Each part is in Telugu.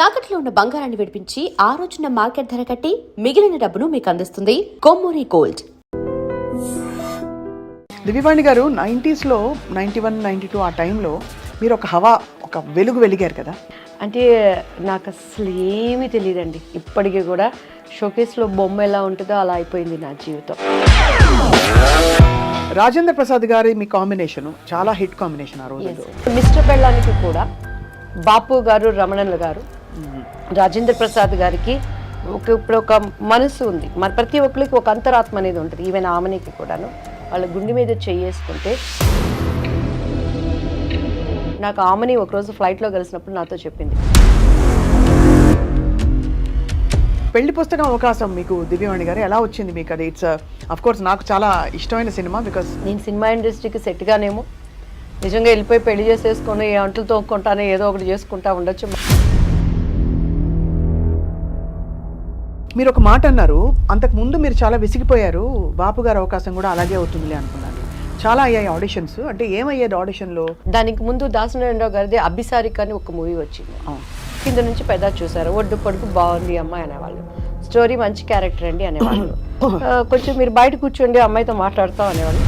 తాకట్లో ఉన్న బంగారాన్ని విడిపించి ఆ రోజున మార్కెట్ ధర కట్టి మిగిలిన డబ్బును మీకు అందిస్తుంది కొమ్మూరి గోల్డ్. దివ్యవాణి గారు 90s లో 91, 92 ఆ టైంలో మీరు ఒక హవా, ఒక వెలుగు వెలిగారు కదా. అంటే నాకు అసలు ఏమీ తెలియదండి. ఇప్పటికీ కూడా షోకేస్లో బొమ్మ ఎలా ఉంటుందో అలా అయిపోయింది నా జీవితం. రాజేంద్ర ప్రసాద్ గారి మీ కాంబినేషన్ చాలా హిట్ కాంబినేషన్ ఆ రోజుల్లో. మిస్టర్ పెళ్ళానికి కూడా బాపు గారు, రమణన్ల గారు, రాజేంద్ర ప్రసాద్ గారికి ఇప్పుడు ఒక మనసు ఉంది. మన ప్రతి ఒక్కరికి ఒక అంతరాత్మ అనేది ఉంటుంది. ఈవెన్ ఆమెనికి కూడాను వాళ్ళ గుండె మీద చేసుకుంటే నాకు ఆమెని ఒకరోజు ఫ్లైట్లో కలిసినప్పుడు నాతో చెప్పింది, పెళ్లి పుస్తకం అవకాశం మీకు దివ్యవాణి గారు ఎలా వచ్చింది మీకు? అది ఇట్స్ అఫ్ కోర్స్ నాకు చాలా ఇష్టమైన సినిమా. బికాస్ నేను సినిమా ఇండస్ట్రీకి సెట్గానేమో నిజంగా వెళ్ళిపోయి పెళ్లి చేసేసుకొని అంటలు తోక్కుంటానే ఏదో ఒకటి చేసుకుంటా ఉండొచ్చు. మీరు ఒక మాట అన్నారు, అంతకు ముందు మీరు చాలా విసిగిపోయారు, బాపు గారి అవకాశం కూడా అలాగే అవుతుందిలే అనుకున్నారు. చాలా అయ్యాయి ఆడిషన్స్. అంటే ఏమయ్యేది ఆడిషన్లో? దానికి ముందు దాసనారాయణరావు గారిది అభిసారిక అని ఒక మూవీ వచ్చింది. కింద నుంచి పెద్ద చూసారు, ఒడ్డు పొడుగు బాగుంది అమ్మాయి అనేవాళ్ళు, స్టోరీ మంచి క్యారెక్టర్ అండి అనేవాళ్ళు, కొంచెం మీరు బయట కూర్చోండి అమ్మాయితో మాట్లాడతాం అనేవాళ్ళు.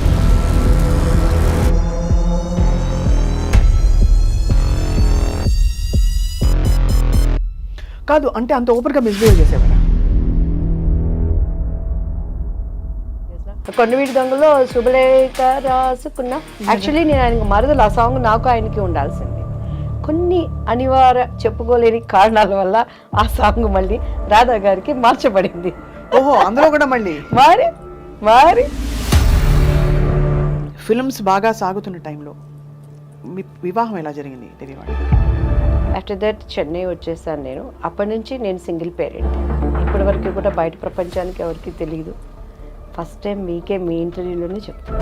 కాదు అంటే అంత ఓపెన్గా మిస్బిహేవ్ చేసేవారా? కొండవీటి దొంగలో శుభలేఖ రాసుకున్న యాక్చువల్లీ నేను ఆయనకు మరదలు. ఆ సాంగ్ నాకు ఆయనకి ఉండాల్సింది. కొన్ని అనివార్య చెప్పుకోలేని కారణాల వల్ల ఆ సాంగ్ మళ్ళీ రాధా గారికి మార్చబడింది. ఓహో, అందులో కూడా మళ్ళీ మరి ఫిల్మ్స్ బాగా సాగుతున్న టైంలో మీ వివాహం ఎలా జరిగింది తెలియవాడి? ఆఫ్టర్ దట్ చెన్నై వచ్చేసాను నేను. అప్పటి నుంచి నేను సింగిల్ పేరెంట్. ఇప్పటి వరకు కూడా బయట ప్రపంచానికి ఎవరికి తెలియదు. ఫస్ట్ టైం మీకే మీ ఇంటర్వ్యూలోనే చెప్తాను.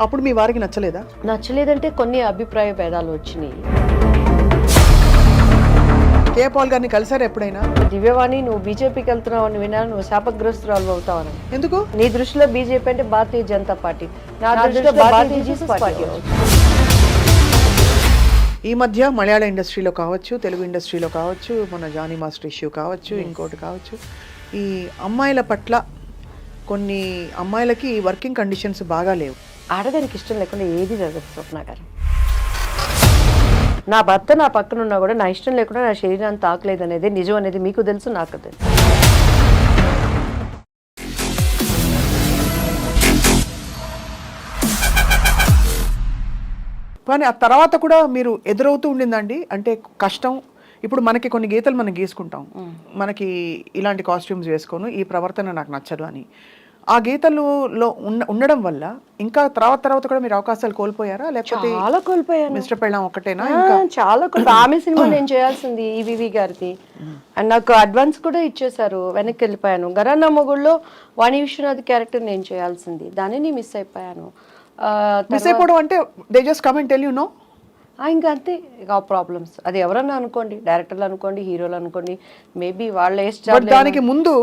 అప్పుడు మీ వారికి నచ్చలేదా? నచ్చలేదంటే కొన్ని అభిప్రాయ భేదాలు వచ్చినాయి. కే పాల్ గారిని కలిసారు ఎప్పుడైనా? దివ్యవాణి, నువ్వు బీజేపీకి వెళ్తున్నావు అని వినా, నువ్వు శాపగ్రస్తురాలు అవుతావని. ఎందుకు? నీ దృష్టిలో బీజేపీ అంటే భారతీయ జనతా పార్టీ, నా దృష్టిలో భారతీయ జీసస్ పార్టీ. ఈ మధ్య మలయాళ ఇండస్ట్రీలో కావచ్చు, తెలుగు ఇండస్ట్రీలో కావచ్చు, మన జానీ మాస్టర్ ఇష్యూ కావచ్చు, ఇంకోటి కావచ్చు, ఈ అమ్మాయిల పట్ల కొన్ని అమ్మాయిలకి వర్కింగ్ కండిషన్స్ బాగా లేవు. ఆడదానికి ఇష్టం లేకుండా ఏది జరగదు స్వప్న గారు. నా భర్త నా పక్కన ఉన్నా కూడా నా ఇష్టం లేకుండా నా శరీరాన్ని తాకలేదు అనేది నిజం అనేది మీకు తెలుసు, నాకు తెలుసు. కానీ ఆ తర్వాత కూడా మీరు ఎదురవుతూ ఉండిందండి. అంటే కష్టం. ఇప్పుడు మనకి కొన్ని గీతలు మనం గీసుకుంటాం, మనకి ఇలాంటి కాస్ట్యూమ్స్ వేసుకోను, ఈ ప్రవర్తన నాకు నచ్చదు అని. ఆ గీతలలో ఉండడం వల్ల ఇంకా తర్వాత కూడా మీరు అవకాశాలు కోల్పోయారా? లేకపోతే చాలా కోల్పోయాను. మిస్టర్ పెళ్ళాం ఒకటేనా? చాలా ఆమె సినిమా నేను చేయాల్సింది ఈవీవి గారిది, అండ్ నాకు అడ్వాన్స్ కూడా ఇచ్చేసారు. వెనక్కి వెళ్ళిపోయాను. గరానా మొగుళ్ళలో వాణి విశ్వనాథ్ క్యారెక్టర్ నేను చేయాల్సింది, దాన్ని మిస్ అయిపోయాను. మిస్ అయిపోవడం అంటే they just come and tell you know. ఇంకా అంతే. ఇక ఆ ప్రాబ్లమ్స్ అది ఎవరన్నా అనుకోండి, డైరెక్టర్లు అనుకోండి, హీరోలు అనుకోండి, మేబీ వాళ్ళ దానికి ముందు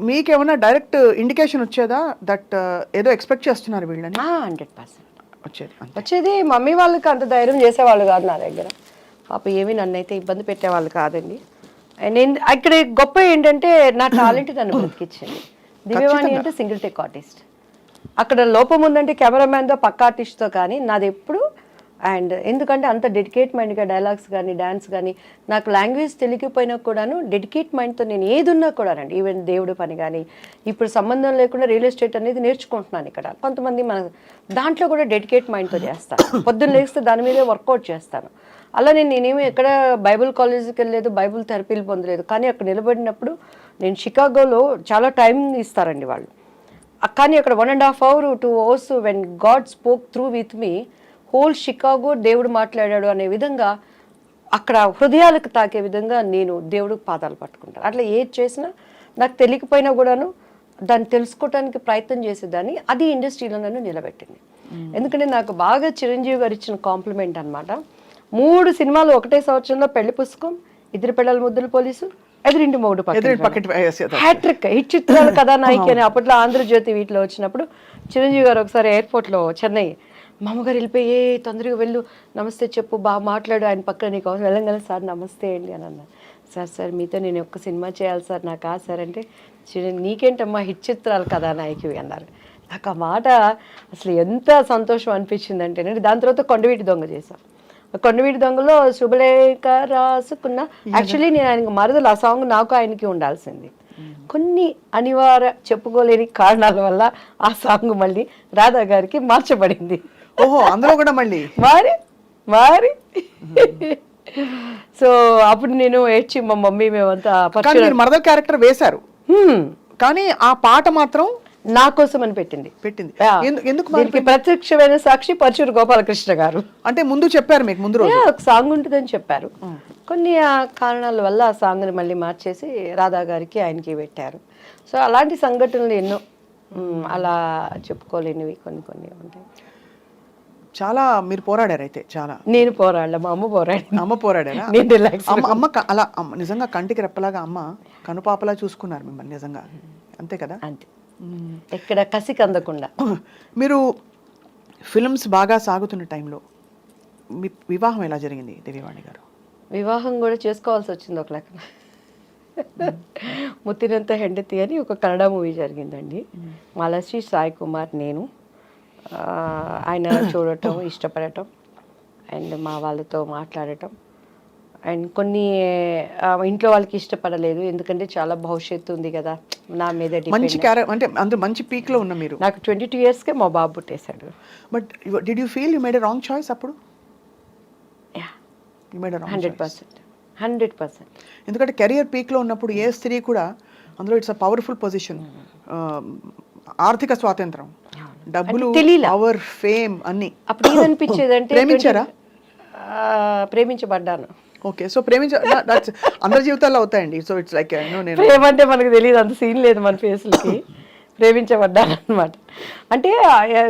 మీకేమైనా డైరెక్ట్ ఇండికేషన్ వచ్చేదా దట్ ఏదో ఎక్స్పెక్ట్ చేస్తున్నారు వీళ్ళని? 100% వచ్చేది. మమ్మీ వాళ్ళకి అంత ధైర్యం చేసేవాళ్ళు కాదు నా దగ్గర. పాప ఏమీ నన్ను అయితే ఇబ్బంది పెట్టేవాళ్ళు కాదండి. నేను ఇక్కడ గొప్ప ఏంటంటే నా టాలెంట్ నన్ను బ్రతికిచ్చింది. దివ్యవాణి అంటే సింగిల్ టేక్ ఆర్టిస్ట్. అక్కడ లోపం ఉందంటే కెమెరామ్యాన్తో పక్క ఆర్టిస్ట్తో, కానీ నాది ఎప్పుడు అండ్ ఎందుకంటే అంత డెడికేట్ మైండ్గా డైలాగ్స్ కానీ డ్యాన్స్ కానీ, నాకు లాంగ్వేజ్ తెలియకపోయినా కూడాను డెడికేట్ మైండ్తో నేను ఏది ఉన్నా కూడానండి. ఈవెన్ దేవుడి పని కానీ, ఇప్పుడు సంబంధం లేకుండా రియల్ ఎస్టేట్ అనేది నేర్చుకుంటున్నాను ఇక్కడ. కొంతమంది మన దాంట్లో కూడా డెడికేట్ మైండ్తో చేస్తాను. పొద్దున్న లేస్తే దాని మీదే వర్కౌట్ చేస్తాను. అలా నేనేమి ఎక్కడ బైబుల్ కాలేజీకి వెళ్ళలేదు, బైబుల్ థెరపీలు పొందలేదు. కానీ అక్కడ నిలబడినప్పుడు నేను షికాగోలో చాలా టైం ఇస్తారండి వాళ్ళు. కానీ అక్కడ 1.5 hours 2 hours when God spoke through with me, whole Chicago దేవుడు మాట్లాడాడు అనే విధంగా, అక్కడ హృదయాలకు తాకే విధంగా నేను దేవుడు పాదాలు పట్టుకుంటాను. అట్లా ఏది చేసినా నాకు తెలియకపోయినా కూడాను దాన్ని తెలుసుకోవడానికి ప్రయత్నం చేసేదాన్ని. అది ఇండస్ట్రీలో నన్ను నిలబెట్టింది. ఎందుకంటే నాకు బాగా చిరంజీవి గారు ఇచ్చిన కాంప్లిమెంట్ అనమాట. 3 సినిమాలు ఒకటే సంవత్సరంలో, పెళ్లి పుస్తకం, ఇద్దరు పిల్లల ముద్దుల పోలీసు, ఎదురింటి మొగుడు హ్యాట్రిక్ హిట్ చిత్రాలు కథానాయిక అని అప్పట్లో ఆంధ్రజ్యోతి వీటిలో వచ్చినప్పుడు చిరంజీవి గారు ఒకసారి ఎయిర్పోర్ట్లో చెన్నై మా అమ్మగారు వెళ్ళిపోయి "ఏ తొందరగా వెళ్ళు, నమస్తే చెప్పు, బాగా మాట్లాడు, ఆయన పక్కన నీకు అవసరం వెళ్ళంగానే సార్ నమస్తే అండి" అని అన్నారు. సార్ మీతో నేను ఒక్క సినిమా చేయాలి సార్, నాకు ఆ సార్ అంటే నీకేంటమ్మా హిట్ చిత్రాలు కథానాయకువి అన్నారు. నాకు ఆ మాట అసలు ఎంత సంతోషం అనిపించింది అంటే, దాని తర్వాత కొండవీటి దొంగ చేశాను. కొండవీటి దొంగలో శుభలేఖ రాసుకున్న, యాక్చువల్లీ నేను ఆయనకు మరదలు, ఆ సాంగ్ నాకు ఆయనకి ఉండాల్సింది. కొన్ని అనివార్య చెప్పుకోలేని కారణాల వల్ల ఆ సాంగ్ మళ్ళీ రాధా గారికి మార్చబడింది. ఓహో, అందులో కూడా మళ్ళీ మారి సో అప్పుడు నేను ఏడ్చి మా మమ్మీ మేమంతా మరదల్ క్యారెక్టర్ వేశారు, కానీ ఆ పాట మాత్రం నా కోసం అని పెట్టింది. ఎందుకు దీనికి ప్రత్యక్షమైన సాక్షి పరచూరు గోపాలకృష్ణ గారు. అంటే ముందు చెప్పారు మీకు, ముందు రోజు ఒక సాంగ్ ఉంటుందని చెప్పారు. కొన్ని కారణాల వల్ల ఆ సాంగ్ని మళ్ళీ మార్చేసి రాధా గారికి ఆయనకి పెట్టారు. సో అలాంటి సంఘటనలు ఎన్నో, అలా చెప్పుకోలేనివి కొన్ని కొన్ని ఉంటాయి. చాలా మీరు పోరాడారు అయితే, చాలా. నేను పోరాడలే, మా అమ్మ పోరాడారా? నేను రిలాక్స్. అమ్మ అలా నిజంగా కంటికి రెప్పలాగా అమ్మ కనుపాపలా చూసుకున్నారు మిమ్మల్ని నిజంగా, అంతే కదా? అంతే, ఎక్కడ కసికి అందకుండా. మీరు ఫిల్మ్స్ బాగా సాగుతున్న టైంలో మీ వివాహం ఎలా జరిగింది దేవివాణి గారు? వివాహం కూడా చేసుకోవాల్సి వచ్చింది ఒక లెక్కన. ముత్తినంత హెండతి అని ఒక కన్నడ మూవీ జరిగిందండి. మాలశ్రీ, సాయి కుమార్, నేను. ఆయన చూడటం, ఇష్టపడటం, అండ్ మా వాళ్ళతో మాట్లాడటం, అండ్ కొన్ని ఇంట్లో వాళ్ళకి ఇష్టపడలేదు, ఎందుకంటే చాలా భవిష్యత్తు ఉంది కదా నా మీద. మంచి అంటే అందరూ మంచి పీక్ లో ఉన్న మీరు. నాకు 22 yearsకే మా బాబు పుట్టేశాడు. But did you feel you made a wrong choice అప్పుడు? 100%. ఎందుకంటే కెరియర్ పీక్ లో ఉన్నప్పుడు ఏ స్త్రీ కూడా, అందులో ఇట్స్ అ పవర్ఫుల్ పొజిషన్, ఆర్థిక స్వాతంత్రం, డబ్బులు, పవర్, ఫేమ్ అన్ని. అప్పుడు ఏమనిపించేది అంటే, ప్రేమించారా? ప్రేమించబడ్డాను. ఓకే, సో అందరి జీవితాల్లో అవుతాయండి. సో ఇట్స్ లైక్ ప్రేమ అంటే మనకు తెలియదు, అంత సీన్ లేదు మన ఫేస్లకి. ప్రేమించబడ్డాను అనమాట. అంటే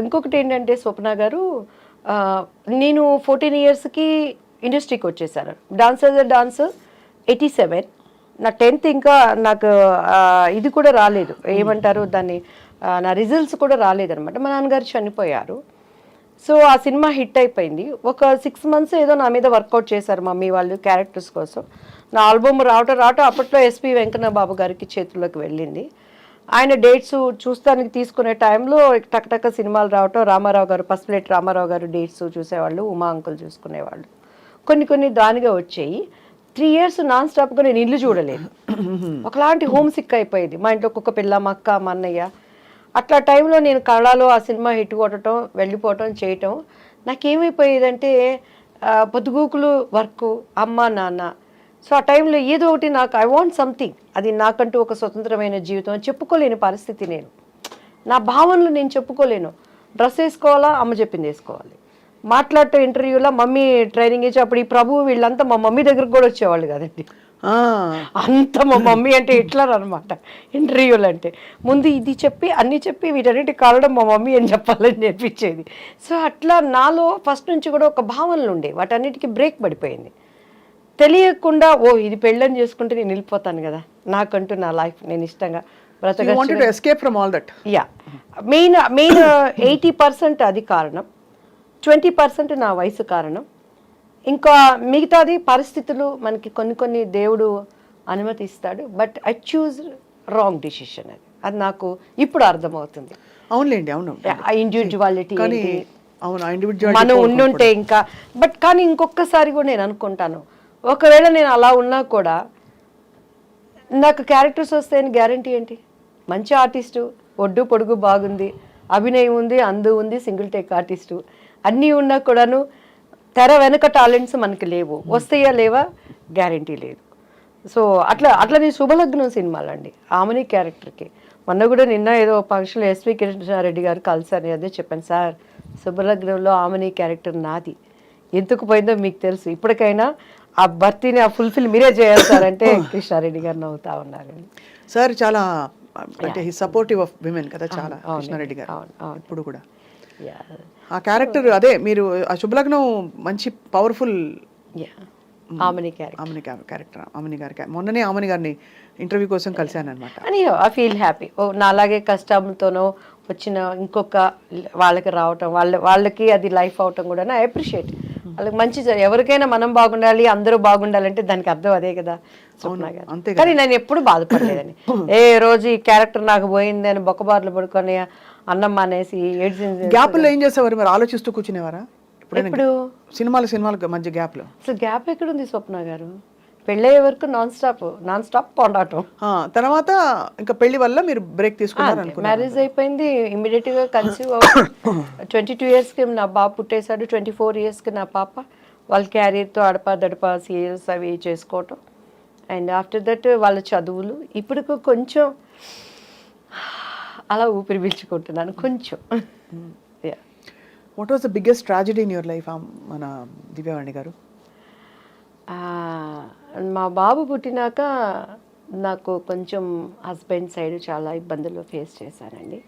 ఇంకొకటి ఏంటంటే స్వప్న గారు, నేను 14 yearsకి ఇండస్ట్రీకి వచ్చేసాను. డాన్స్ 87. నా 10th ఇంకా నాకు ఇది కూడా రాలేదు, ఏమంటారు దాన్ని, నా రిజల్ట్స్ కూడా రాలేదనమాట. మా నాన్నగారు చనిపోయారు. సో ఆ సినిమా హిట్ అయిపోయింది. ఒక 6 months ఏదో నా మీద వర్కౌట్ చేశారు మమ్మీ వాళ్ళు క్యారెక్టర్స్ కోసం. నా ఆల్బమ్ రావటం అప్పట్లో ఎస్పి వెంకన్న బాబు గారికి చేతుల్లోకి వెళ్ళింది. ఆయన డేట్స్ చూస్తానికి తీసుకునే టైంలో టక్ సినిమాలు రావటం, రామారావు గారు, పసుపులేటి రామారావు గారు డేట్స్ చూసేవాళ్ళు, ఉమా అంకుల్ చూసుకునేవాళ్ళు. కొన్ని దానిగా వచ్చాయి. 3 years నాన్ స్టాప్గా నేను ఇల్లు చూడలేదు. ఒకలాంటి హోమ్ సిక్ అయిపోయేది. మా ఇంట్లో ఒక్కొక్క పిల్ల, మా అక్క, మా అన్నయ్య. అట్లా టైంలో నేను కళలో ఆ సినిమా హిట్ కొట్టడం, వెళ్ళిపోవటం, చేయటం, నాకేమైపోయేదంటే పొద్దుగూకులు వర్క్, అమ్మ నాన్న. సో ఆ టైంలో ఏదో ఒకటి నాకు ఐ వాంట్ సంథింగ్, అది నాకంటూ ఒక స్వతంత్రమైన జీవితం చెప్పుకోలేని పరిస్థితి. నేను నా భావనలు నేను చెప్పుకోలేను. డ్రెస్ వేసుకోవాలా, అమ్మ చెప్పింది వేసుకోవాలి. మాట్లాడటం ఇంటర్వ్యూలో మమ్మీ ట్రైనింగ్ ఇచ్చి, అప్పుడు ఈ ప్రభు వీళ్ళంతా మా మమ్మీ దగ్గరకు కూడా వచ్చేవాళ్ళు కదండి. అంత మా మమ్మీ అంటే హిట్లర్ అనమాట ఇంటర్వ్యూలు అంటే. ముందు ఇది చెప్పి అన్ని చెప్పి వీటన్నిటి కారణం మా మమ్మీ అని చెప్పాలని నేర్పించేది. సో అట్లా నాలో ఫస్ట్ నుంచి కూడా ఒక భావనలు ఉండే, వాటన్నిటికీ బ్రేక్ పడిపోయింది. తెలియకుండా ఇది పెళ్ళని చేసుకుంటే నేను వెళ్ళిపోతాను కదా, నాకంటూ నా లైఫ్ నేను ఇష్టంగా బ్రతక. యా, మెయిన్ 80% అది కారణం, 20% నా వయసు కారణం, ఇంకా మిగతాది పరిస్థితులు మనకి కొన్ని దేవుడు అనుమతిస్తాడు. But I choose wrong decision, అది నాకు ఇప్పుడు అర్థమవుతుంది. అవునులేండి, అవును. ఆ ఇండివిజువాలిటీ మనం ఉండుంటే ఇంకా. బట్ కానీ ఇంకొకసారి కూడా నేను అనుకుంటాను, ఒకవేళ నేను అలా ఉన్నా కూడా నాకు క్యారెక్టర్స్ వస్తాయని గ్యారంటీ ఏంటి? మంచి ఆర్టిస్టు, ఒడ్డు పొడుగు బాగుంది, అభినయం ఉంది, అందు ఉంది, సింగిల్ టేక్ ఆర్టిస్టు అన్నీ ఉన్నా కూడాను తెర వెనక టాలెంట్స్ మనకి లేవు. వస్తాయా లేవా గ్యారంటీ లేదు. సో అట్లా నేను శుభలగ్నం సినిమాలు అండి, ఆమెని క్యారెక్టర్కి. మొన్న కూడా నిన్న ఏదో ఫంక్షన్లో ఎస్వి కృష్ణారెడ్డి గారు కలిసారు, అదే చెప్పాను, సార్ శుభలగ్నంలో ఆమెని క్యారెక్టర్ నాది, ఎందుకు పోయిందో మీకు తెలుసు, ఇప్పటికైనా ఆ భర్తీని ఫుల్ఫిల్ మీరే చేయాలి సార్ అంటే కృష్ణారెడ్డి గారు నవ్వుతా ఉన్నారు. సార్ చాలా అంటే సపోర్టివ్ ఆఫ్ విమెన్ కదా చాలా కృష్ణారెడ్డి గారు ఇప్పుడు కూడా. ఆ క్యారెక్టర్ అదే మీరు ఆ శుభలగ్నం మంచి పవర్ఫుల్ ఆమెని క్యారెక్టర్. ఆమెని గారి మొన్ననే ఆమెని గారిని ఇంటర్వ్యూ కోసం కలిశాను అనమాట. అని ఐ ఫీల్ హ్యాపీ. నాలాగే కష్టంతోనో వచ్చిన ఇంకొక వాళ్ళకి రావటం, వాళ్ళకి అది లైఫ్ అవటం కూడా ఐ అప్రిషియేట్. వాళ్ళకి మంచి ఎవరికైనా మనం బాగుండాలి, అందరూ బాగుండాలంటే దానికి అర్థం అదే కదా స్వప్న గారు. కానీ నేను ఎప్పుడు బాధపడలేదని, ఏ రోజు ఈ క్యారెక్టర్ నాకు పోయింది అని బొక్కబార్లు పడుకొని అన్నం మానేసి గ్యాప్లో ఏం చేసేవారు మరి? ఆలోచిస్తూ కూర్చునేవారా ఇప్పుడు? సినిమాల మధ్య గ్యాప్లో అసలు గ్యాప్ ఎక్కడుంది స్వప్న గారు? పెళ్ళయ్యే వరకు నాన్ స్టాప్ పోరాటం. తర్వాత ఇంకా పెళ్లి వల్ల మీరు బ్రేక్ తీసుకున్నారు అనుకున్నారు. మ్యారేజ్ అయిపోయింది, ఇమ్మీడియట్ గా కన్సీవ్ 22 years కి నా బాబు పుట్టేశాడు, 24 years కి నా పాప. వాళ్ళ క్యారియర్తో అడపా సీరియల్స్ అవి చేసుకోవటం. అండ్ ఆఫ్టర్ దట్ వాళ్ళ చదువులు. ఇప్పుడు కొంచెం అలా ఊపిరి పీల్చుకుంటున్నాను కొంచెం. What was the biggest tragedy in your life మన దివ్యవాణి గారు? మా బాబు పుట్టినాక నాకు కొంచెం హస్బెండ్ సైడ్ చాలా ఇబ్బందులు ఫేస్ చేశానండి.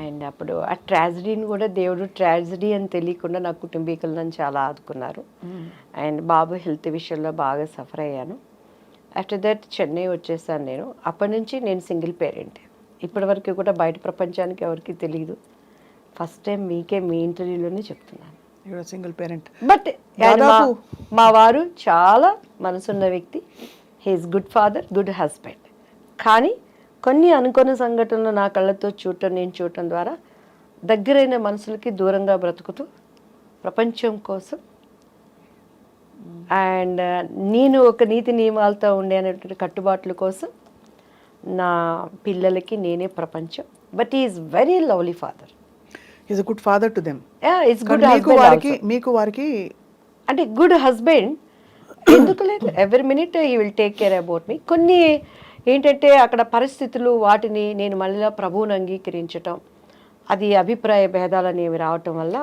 అండ్ అప్పుడు ఆ ట్రాజడీని కూడా దేవుడు ట్రాజడీ అని తెలియకుండా నా కుటుంబీకులు నన్ను చాలా ఆదుకున్నారు. అండ్ బాబు హెల్త్ విషయంలో బాగా సఫర్ అయ్యాను. ఆఫ్టర్ దట్ చెన్నై వచ్చేసాను నేను. అప్పటి నుంచి నేను సింగిల్ పేరెంట్. ఇప్పటి వరకు కూడా బయట ప్రపంచానికి ఎవరికి తెలియదు. ఫస్ట్ టైం మీకే మీ ఇంటర్వ్యూలోనే చెప్తున్నాను. Single parent. బట్ మా వారు చాలా మనసున్న వ్యక్తి. He is good father, good husband. కానీ కొన్ని అనుకోని సంఘటనలు నా కళ్ళతో నేను చూడటం ద్వారా దగ్గరైన మనుషులకి దూరంగా బ్రతుకుతూ ప్రపంచం కోసం అండ్ నేను ఒక నీతి నియమాలతో ఉండే అనేటువంటి కట్టుబాట్ల కోసం నా పిల్లలకి నేనే ప్రపంచం. But is very lovely father. Is a good father to them. Is good husband. మీకు వారికి అంటే గుడ్ హస్బెండ్ ఎందుకు లేదు, ఎవ్రీ మినిట్ ఈ will take care about me. కొన్ని ఏంటంటే అక్కడ పరిస్థితులు, వాటిని నేను మళ్ళీ ప్రభువుని అంగీకరించటం, అది అభిప్రాయ భేదాలు అనేవి రావటం వల్ల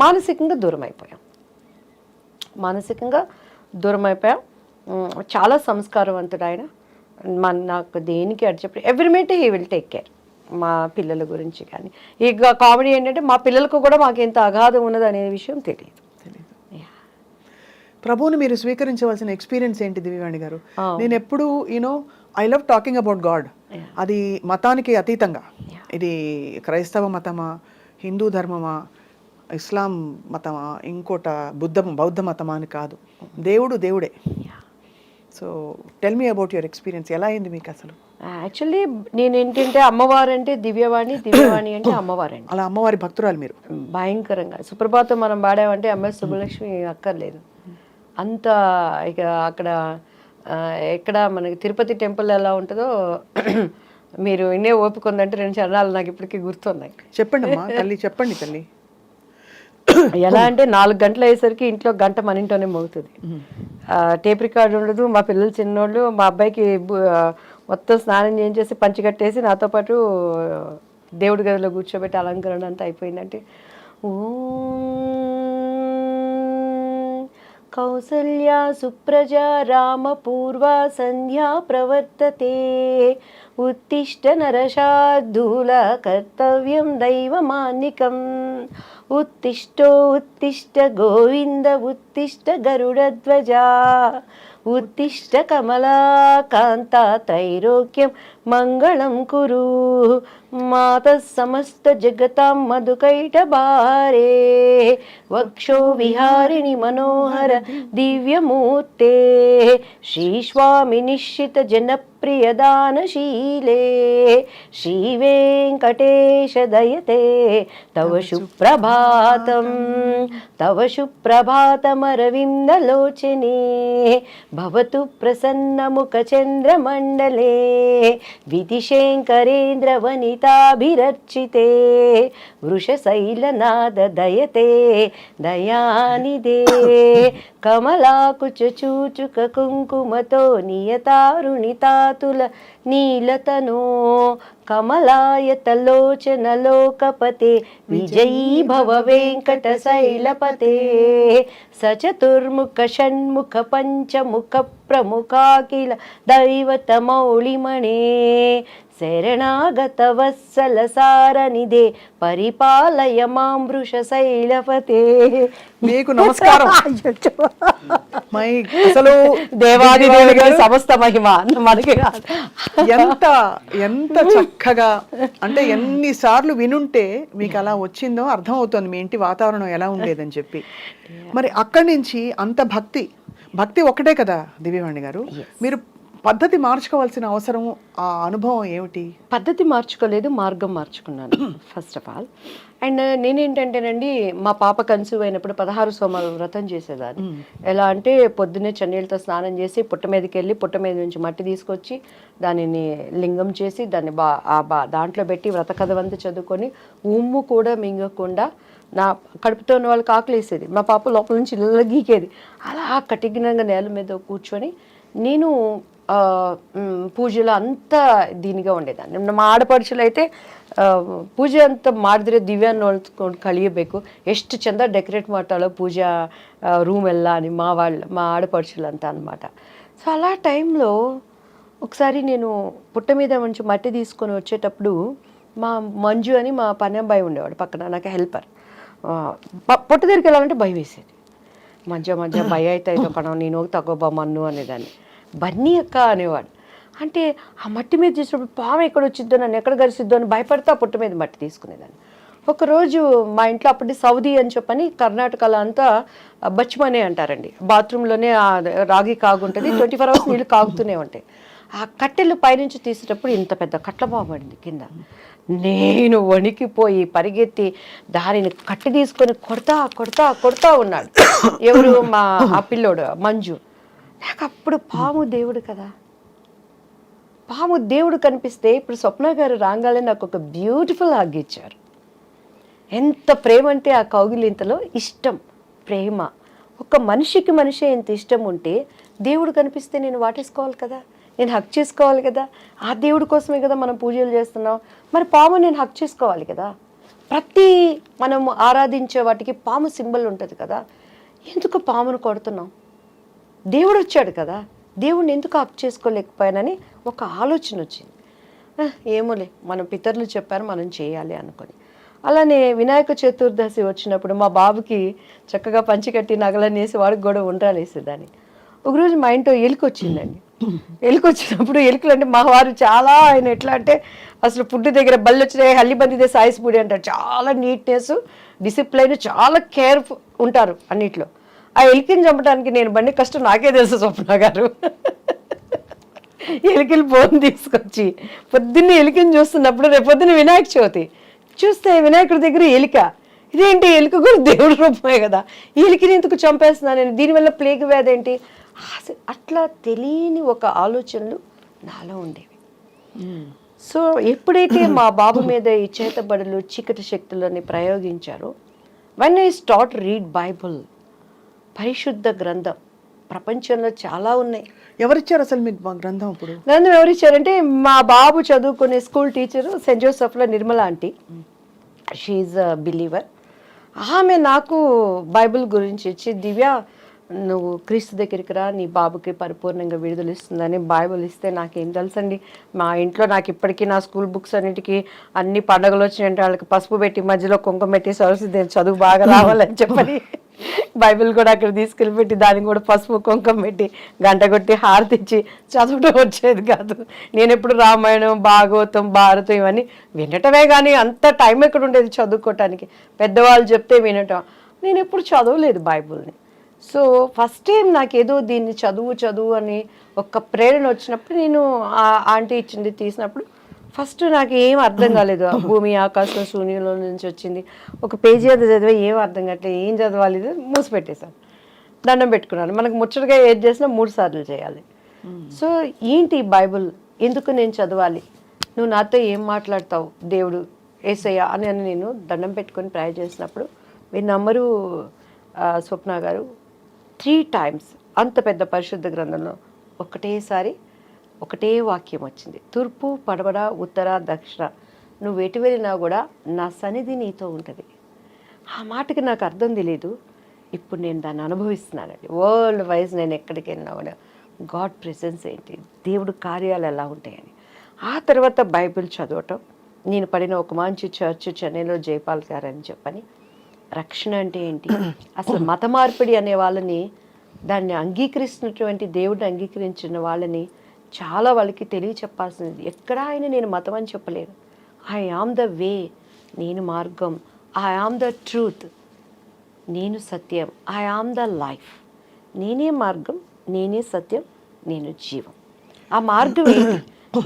మానసికంగా దూరం అయిపోయాం. చాలా సంస్కారవంతుడు ఆయన. నాకు దేనికి అడి చెప్పి every minute he will take care. మా పిల్లల గురించి కానీ ఇక కామెడీ ఏంటంటే మా పిల్లలకు కూడా మాకు ఎంత అగాధం ఉన్నది అనే విషయం తెలియదు. ప్రభువుని మీరు స్వీకరించవలసిన ఎక్స్పీరియన్స్ ఏంటి దివ్యవాణి గారు? నేను ఎప్పుడు I love talking about God. అది మతానికి అతీతంగా, ఇది క్రైస్తవ మతమా, హిందూ ధర్మమా, ఇస్లాం మతమా, ఇంకోట బౌద్ధ మతమా అని కాదు, దేవుడు దేవుడే. So tell me about your experience. ఎలా అయింది మీకు అసలు? యాక్చువల్లీ నేను ఏంటంటే అమ్మవారు అంటే దివ్యవాణి, దివ్యవాణి అంటే అమ్మవారండి. అలా అమ్మవారి భక్తురాలు మీరు? భయంకరంగా. సుప్రభాతం మనం పాడామంటే అమ్మాయి శుభలక్ష్మి అక్కర్లేదు అంత. ఇక అక్కడ ఎక్కడ మనకి తిరుపతి టెంపుల్ ఎలా ఉంటుందో మీరు వినే ఓపిక ఉందంటే 2 చరణాలు నాకు ఇప్పటికీ గుర్తున్నాయి. చెప్పండి అమ్మా తల్లి, చెప్పండి తల్లి. ఎలా అంటే 4 గంటలు అయ్యేసరికి ఇంట్లో గంట మన ఇంట్లోనే మోగుతుంది. టేప్ రికార్డు ఉండదు. మా పిల్లలు చిన్నోళ్ళు. మా అబ్బాయికి మొత్తం స్నానం చేయించేసి పంచి కట్టేసి నాతో పాటు దేవుడి గదిలో కూర్చోబెట్టి అలంకరణ అంతా అయిపోయిందంటే కౌసల్యా సుప్రజా రామ పూర్వ సంధ్యా ప్రవర్తతే ఉత్తిష్ట నరశార్దూల కర్తవ్యం దైవమాన్నికం ఉత్తిష్ట గోవింద ఉత్తిష్ట గరుడధ్వజా ఉత్తిష్ట కమలాకాంత త్రైలోక్యం మంగళం కురు మాత సమస్త జగతాం మధుకైటభారే వక్షో విహారిణి మనోహర దివ్యమూర్తే శ్రీస్వామి నిశ్చిత జనప్రియదానశీలే శ్రీ వెంకటేశ దయతే తవ సుప్రభాతం సుప్రభాతమరవిందలోచనే భవతు ప్రసన్నముఖచంద్రమండలే విధిశంకరేంద్ర వనితాభిరర్చితే వృషశైలనాద దయతే దయానిదే కమలాకుచ చూచుక కుంకుమతో నియతారుణితాతుల నీలతనో కమలాయతలోచన లోకపతే విజయీ భవ వెంకట శైలపతే సచతుర్ముఖ షణ్ముఖ పంచముఖ ప్రముఖాఖిల దైవత మౌళిమణే శరణాగత వత్సల సారనిదే పరిపాలయ మామృష శైలపతే. మీకు నమస్కారం. మై అసలు దేవాది దేవుడికి సమస్త మహిమ మనకి కాదు. ఎంత ఎంత చక్కగా అంటే ఎన్నిసార్లు వినుంటే మీకు అలా వచ్చిందో అర్థం అవుతుంది మీ ఇంటి వాతావరణం ఎలా ఉండేదని చెప్పి. మరి అక్కడి నుంచి అంత భక్తి ఒక్కటే కదా దివ్యవాణి గారు, మీరు పద్ధతి మార్చుకోవాల్సిన అవసరం, ఆ అనుభవం ఏమిటి? పద్ధతి మార్చుకోలేదు, మార్గం మార్చుకున్నాను ఫస్ట్ ఆఫ్ ఆల్. అండ్ నేనేంటంటేనండి, మా పాప కన్సీవ్ అయినప్పుడు 16 సోమవారం వ్రతం చేసేదాన్ని. ఎలా అంటే పొద్దున్నే చన్నీళ్ళతో స్నానం చేసి పుట్ట మీదకి వెళ్ళి పుట్ట మీద నుంచి మట్టి తీసుకొచ్చి దానిని లింగం చేసి దాన్ని దాంట్లో పెట్టి వ్రత కథవంతా చదువుకొని ఉమ్ము కూడా మింగకుండా, నా కడుపుతో ఉన్న వాళ్ళకి ఆకలేసేది, మా పాప లోపల నుంచి ఇళ్ళ గీకేది, అలా కఠినంగా నేల మీద కూర్చొని నేను పూజలో అంతా దీనిగా ఉండేదాన్ని. మా ಆಡಪಡಿಸಲು అయితే ಪೂಜೆ ಅಂತ ಮಾಡಿದ್ರೆ ದಿವ್ಯ ನೋಡ್ಕೊಂಡು ಕಳಿಯಬೇಕು, ಎಷ್ಟು ಚೆಂದ ಡೆಕೋರೇಟ್ ಮಾಡ್ತಾಳೋ ಪೂಜಾ రూమ్ ಎಲ್ಲ అని మా ఆడపడుచులు అంతా అనమాట. సో అలా టైంలో ఒకసారి నేను పుట్ట మీద నుంచి మట్టి తీసుకొని వచ్చేటప్పుడు మా మంజు అని మా పని అబ్బాయి ఉండేవాడు పక్కన, నాకు హెల్పర్. పుట్ట దగ్గరికి వెళ్ళాలంటే భయం వేసేది. మధ్య భయ అయితే కಣ నేను తగ్గోబా మన్ను అనేదాన్ని. బన్నీ అక్క అనేవాడు. అంటే ఆ మట్టి మీద చేసినప్పుడు పాము ఎక్కడ వచ్చిద్దో, నన్ను ఎక్కడ గరిసిద్దో అని భయపడితే ఆ పుట్ట మీద మట్టి తీసుకునేదాన్ని. ఒకరోజు మా ఇంట్లో అప్పటి సౌదీ అని చెప్పని కర్ణాటకలో అంతా బచ్మనే అంటారండి, బాత్రూంలోనే రాగి కాగుంటుంది, 24 hours నీళ్ళు కాగుతూనే ఉంటాయి. ఆ కట్టెలు పైనుంచి తీసేటప్పుడు ఇంత పెద్ద కట్ల పాము పడింది కింద. నేను వణికిపోయి పరిగెత్తి దానిని కట్టి తీసుకొని కొడతా ఉన్నాడు ఎవరు, మా ఆ పిల్లోడు మంజు. నాకు అప్పుడు పాము దేవుడు కదా, పాము దేవుడు కనిపిస్తే ఇప్పుడు స్వప్న గారు రాగానే నాకు ఒక బ్యూటిఫుల్ హగ్ ఇచ్చారు. ఎంత ప్రేమ అంటే ఆ కౌగిలింతలో ఇష్టం, ప్రేమ. ఒక మనిషికి మనిషి ఎంత ఇష్టం ఉంటే దేవుడు కనిపిస్తే నేను వాటేసుకోవాలి కదా, నేను హక్ చేసుకోవాలి కదా. ఆ దేవుడి కోసమే కదా మనం పూజలు చేస్తున్నాం. మరి పాము నేను హక్ చేసుకోవాలి కదా. ప్రతి మనం ఆరాధించే వాటికి పాము సింబల్ ఉంటుంది కదా. ఎందుకు పామును కొడుతున్నాం? దేవుడు వచ్చాడు కదా, దేవుడిని ఎందుకు హక్ చేసుకోలేకపోయానని ఒక ఆలోచన వచ్చింది. ఏమోలే, మన పితరులు చెప్పారు మనం చేయాలి అనుకొని. అలానే వినాయక చతుర్దశి వచ్చినప్పుడు మా బాబుకి చక్కగా పంచికట్టి నగలనేసి వాడికి కూడా ఉండ్రాలు వేసేదాన్ని. ఒకరోజు మా ఇంట్లో ఎలుక వచ్చిందండి. ఎలుక వచ్చినప్పుడు ఎలుకలు అంటే మా వారు చాలా, ఆయన ఎట్లా అంటే అసలు ఫుడ్ దగ్గర బల్లి వచ్చినాయి హల్లిబందిదే సాయిస్ పూడి అంటారు. చాలా నీట్నెస్, డిసిప్లైన్, చాలా కేర్ఫుల్ ఉంటారు అన్నిట్లో. ఆ ఎలికని చంపడానికి నేను బండి కష్టం నాకే తెలుసు స్వప్న గారు. ఎలికలు బోన్ తీసుకొచ్చి పొద్దున్నే ఎలికని చూస్తున్నప్పుడు రేపు పొద్దున్న వినాయక చవితి చూస్తే వినాయకుడి దగ్గర ఎలిక, ఇదేంటి ఎలుక కూడా దేవుడి రూపమే కదా, ఈ ఎలికని ఎందుకు చంపేస్తున్నాను నేను, దీనివల్ల ప్లేగ్ వ్యాధి ఏంటి, అట్లా తెలియని ఒక ఆలోచనలు నాలో ఉండేవి. సో ఎప్పుడైతే మా బాబు మీద ఈ చేతబడులు చీకటి శక్తులని ప్రయోగించారో, when I start read Bible, పరిశుద్ధ గ్రంథం, ప్రపంచంలో చాలా ఉన్నాయి. ఎవరిచ్చారు అసలు మీకు మా గ్రంథం? ఇప్పుడు గ్రంథం ఎవరిచ్చారంటే మా బాబు చదువుకునే స్కూల్ టీచరు సెయింట్ జోసెఫ్లో Nirmala aunty, she a believer. ఆమె నాకు బైబిల్ గురించి ఇచ్చి, దివ్య నువ్వు క్రీస్తు దగ్గరికి రా, నీ బాబుకి పరిపూర్ణంగా విడుదల ఇస్తుందని బైబిల్ ఇస్తే నాకేం తెలుసండి. మా ఇంట్లో నాకు ఇప్పటికీ నా స్కూల్ బుక్స్ అన్నిటికీ అన్ని పండుగలు వచ్చినాయంటే వాళ్ళకి పసుపు పెట్టి మధ్యలో కుంకుమ పెట్టి సరస్వతి చదువు బాగా రావాలని చెప్పని బైబిల్ కూడా అక్కడ తీసుకెళ్ళి పెట్టి దానికి కూడా పసుపు కుంకుమ పెట్టి గంట కొట్టి హారతిచ్చి చదవడం వచ్చేది కాదు. నేను ఎప్పుడు రామాయణం, భాగవతం, భారతం ఇవన్నీ వినటమే కానీ అంత టైం ఎక్కడ ఉండేది చదువుకోవటానికి. పెద్దవాళ్ళు చెప్తే వినటం, నేను ఎప్పుడు చదవలేదు బైబిల్ని. సో ఫస్ట్ టైం నాకేదో దీన్ని చదువు అని ఒక ప్రేరణ వచ్చినప్పుడు నేను ఆంటీ ఇచ్చింది తీసినప్పుడు ఫస్ట్ నాకు ఏం అర్థం కాలేదు. భూమి ఆకాశం శూన్యంలో నుంచి వచ్చింది, ఒక పేజీ అది చదివే ఏం అర్థం కావట్లేదు, ఏం చదవాలి, మూసి పెట్టేశాను, దండం పెట్టుకున్నాను. మనకు ముచ్చటగా ఏది చేసినా 3 సార్లు చేయాలి. సో ఏంటి బైబుల్, ఎందుకు నేను చదవాలి, నువ్వు నాతో ఏం మాట్లాడతావు దేవుడు యేసయ్య అని నేను దండం పెట్టుకొని ప్రేయర్ చేసినప్పుడు మీరు నమ్మరు స్వప్న గారు, 3 times అంత పెద్ద పరిశుద్ధ గ్రంథంలో ఒకటేసారి ఒకటే వాక్యం వచ్చింది, తూర్పు పడమర ఉత్తర దక్షిణ నువ్వు ఎటు వెళ్ళినా కూడా నా సన్నిధి నీతో ఉంటుంది. ఆ మాటకి నాకు అర్థం తెలియదు, ఇప్పుడు నేను దాన్ని అనుభవిస్తున్నానండి. వరల్డ్ వైజ్ నేను ఎక్కడికి వెళ్ళినా కూడా గాడ్ ప్రెసెన్స్ ఏంటి, దేవుడు కార్యాలు ఎలా ఉంటాయని ఆ తర్వాత బైబిల్ చదవటం, నేను పడిన ఒక మంచి చర్చ్ చెన్నైలో జైపాల్ గారు అని చెప్పని, రక్షణ అంటే ఏంటి, అసలు మత మార్పిడి అనే వాళ్ళని, దాన్ని అంగీకరిస్తున్నటువంటి దేవుడిని అంగీకరించిన వాళ్ళని చాలా వాళ్ళకి తెలియచెప్పాల్సింది. ఎక్కడా ఆయన నేను మతం అని చెప్పలేను. ఐ ఆమ్ ద వే, నేను మార్గం, ఐ ఆమ్ ద ట్రూత్, నేను సత్యం, ఐ ఆమ్ ద లైఫ్, నేనే మార్గం, నేనే సత్యం, నేను జీవం. ఆ మార్గం ఏంటి?